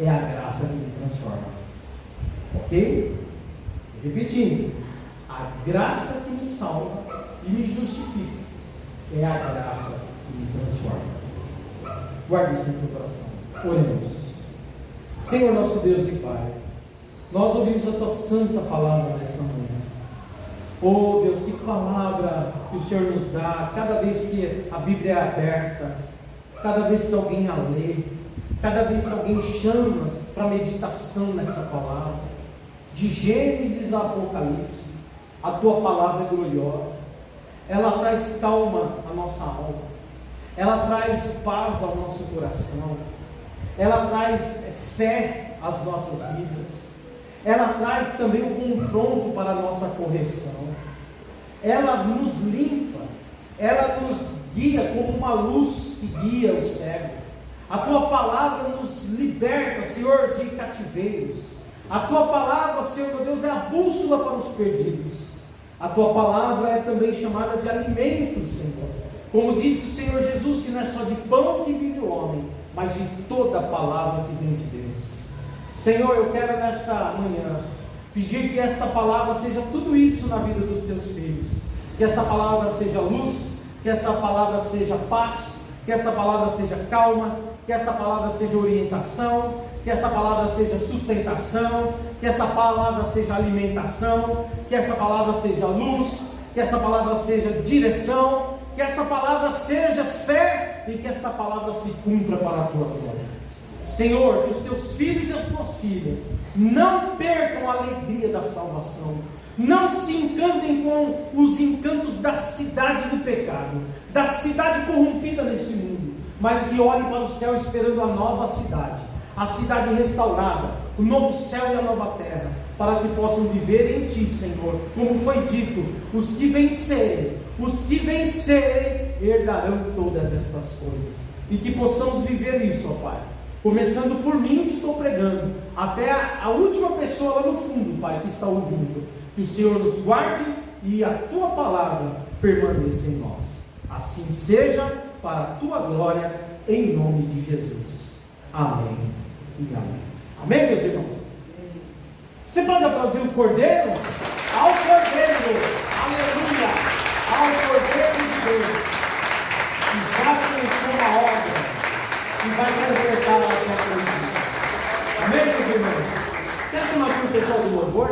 é a graça que me transforma. Ok? Repetindo: a graça que me salva e me justifica é a graça que me transforma. Guarde isso no teu coração. Oremos. Senhor nosso Deus e Pai, nós ouvimos a tua santa palavra nessa manhã. Oh Deus, que palavra que o Senhor nos dá cada vez que a Bíblia é aberta, cada vez que alguém a lê, cada vez que alguém chama para meditação nessa palavra. De Gênesis a Apocalipse, a tua palavra é gloriosa. Ela traz calma à nossa alma, ela traz paz ao nosso coração, ela traz fé às nossas vidas. Ela traz também um confronto para a nossa correção. Ela nos limpa, ela nos guia como uma luz que guia o cego. A tua palavra nos liberta, Senhor, de cativeiros. A tua palavra, Senhor meu Deus, é a bússola para os perdidos. A tua palavra é também chamada de alimento, Senhor. Como disse o Senhor Jesus, que não é só de pão que vive o homem, mas de toda a palavra que vem de Deus. Senhor, eu quero nessa manhã pedir que esta palavra seja tudo isso na vida dos teus filhos. Que essa palavra seja luz, que essa palavra seja paz, que essa palavra seja calma, que essa palavra seja orientação, que essa palavra seja sustentação, que essa palavra seja alimentação, que essa palavra seja luz, que essa palavra seja direção, que essa palavra seja fé e que essa palavra se cumpra para a tua glória. Senhor, que os teus filhos e as tuas filhas não percam a alegria da salvação, não se encantem com os encantos da cidade do pecado, da cidade corrompida nesse mundo, mas que olhem para o céu esperando a nova cidade, a cidade restaurada, o novo céu e a nova terra, para que possam viver em Ti, Senhor, como foi dito: os que vencerem herdarão todas estas coisas, e que possamos viver isso, ó Pai. Começando por mim que estou pregando, até a última pessoa lá no fundo, Pai, que está ouvindo. Que o Senhor nos guarde e a Tua palavra permaneça em nós. Assim seja, para a Tua glória, em nome de Jesus. Amém e amém. Amém, meus irmãos? Você pode aplaudir o Cordeiro? Ao Cordeiro, aleluia, ao Cordeiro de Deus, que já começou a obra e vai completar a sua vida. Amém, meus irmãos? Quer chamar aqui o pessoal do louvor,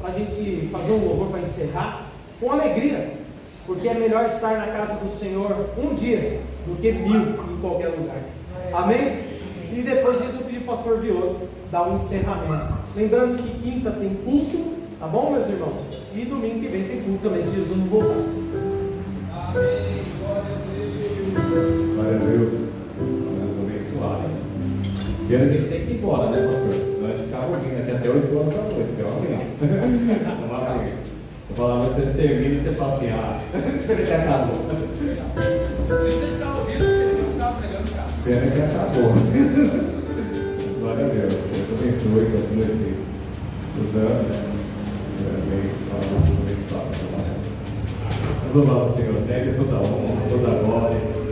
para a gente fazer um louvor para encerrar, com alegria, porque é melhor estar na casa do Senhor um dia, do que 1000 em qualquer lugar. Amém? E depois disso eu pedi ao pastor Vioto dar um encerramento. Lembrando que quinta tem culto, tá bom, meus irmãos? E domingo que vem tem culto também, se Jesus não voltar. Amém, glória a Deus. Glória a Deus. Deus abençoe. Pena que a gente tem que ir embora, né, pastor? Senão a gente ficava ouvindo aqui até 8 horas da noite, que é uma benção. É uma benção. Eu falava, você termina e você fala assim, pena que acabou. Se você está ouvindo, você não ficava pregando cá. Pena que acabou. Glória a Deus. Deus abençoe, continue aqui usando, né? Abençoado por nós. Vamos louvar o Senhor, pega toda a honra, toda a glória.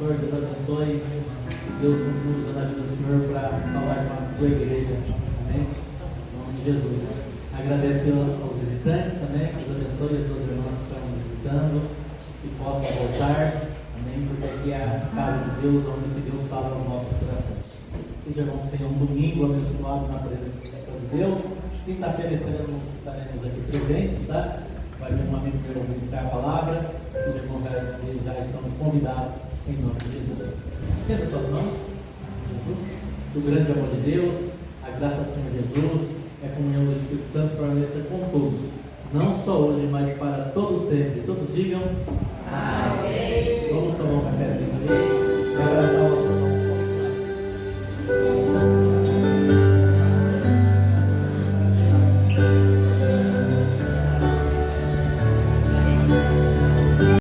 pastor, Deus abençoe. Deus continue usando a vida do Senhor para falar com a sua igreja. Amém? Em nome de Jesus. Agradeço aos visitantes também. Deus abençoe as duas irmãs que estão visitando. Que possam voltar. Amém? Porque aqui é a casa de Deus, onde Deus fala aos nossos corações. Os irmãos tenham um domingo abençoado na presença de Deus. Quinta-feira estaremos aqui presentes, tá? Vai vir um amigo meu ministrar a palavra. Os irmãos já estão convidados em nome de Jesus. Estenda suas mãos. O grande amor de Deus, a graça do Senhor Jesus, a comunhão do Espírito Santo permaneça com todos. Não só hoje, mas para todos sempre. Todos digam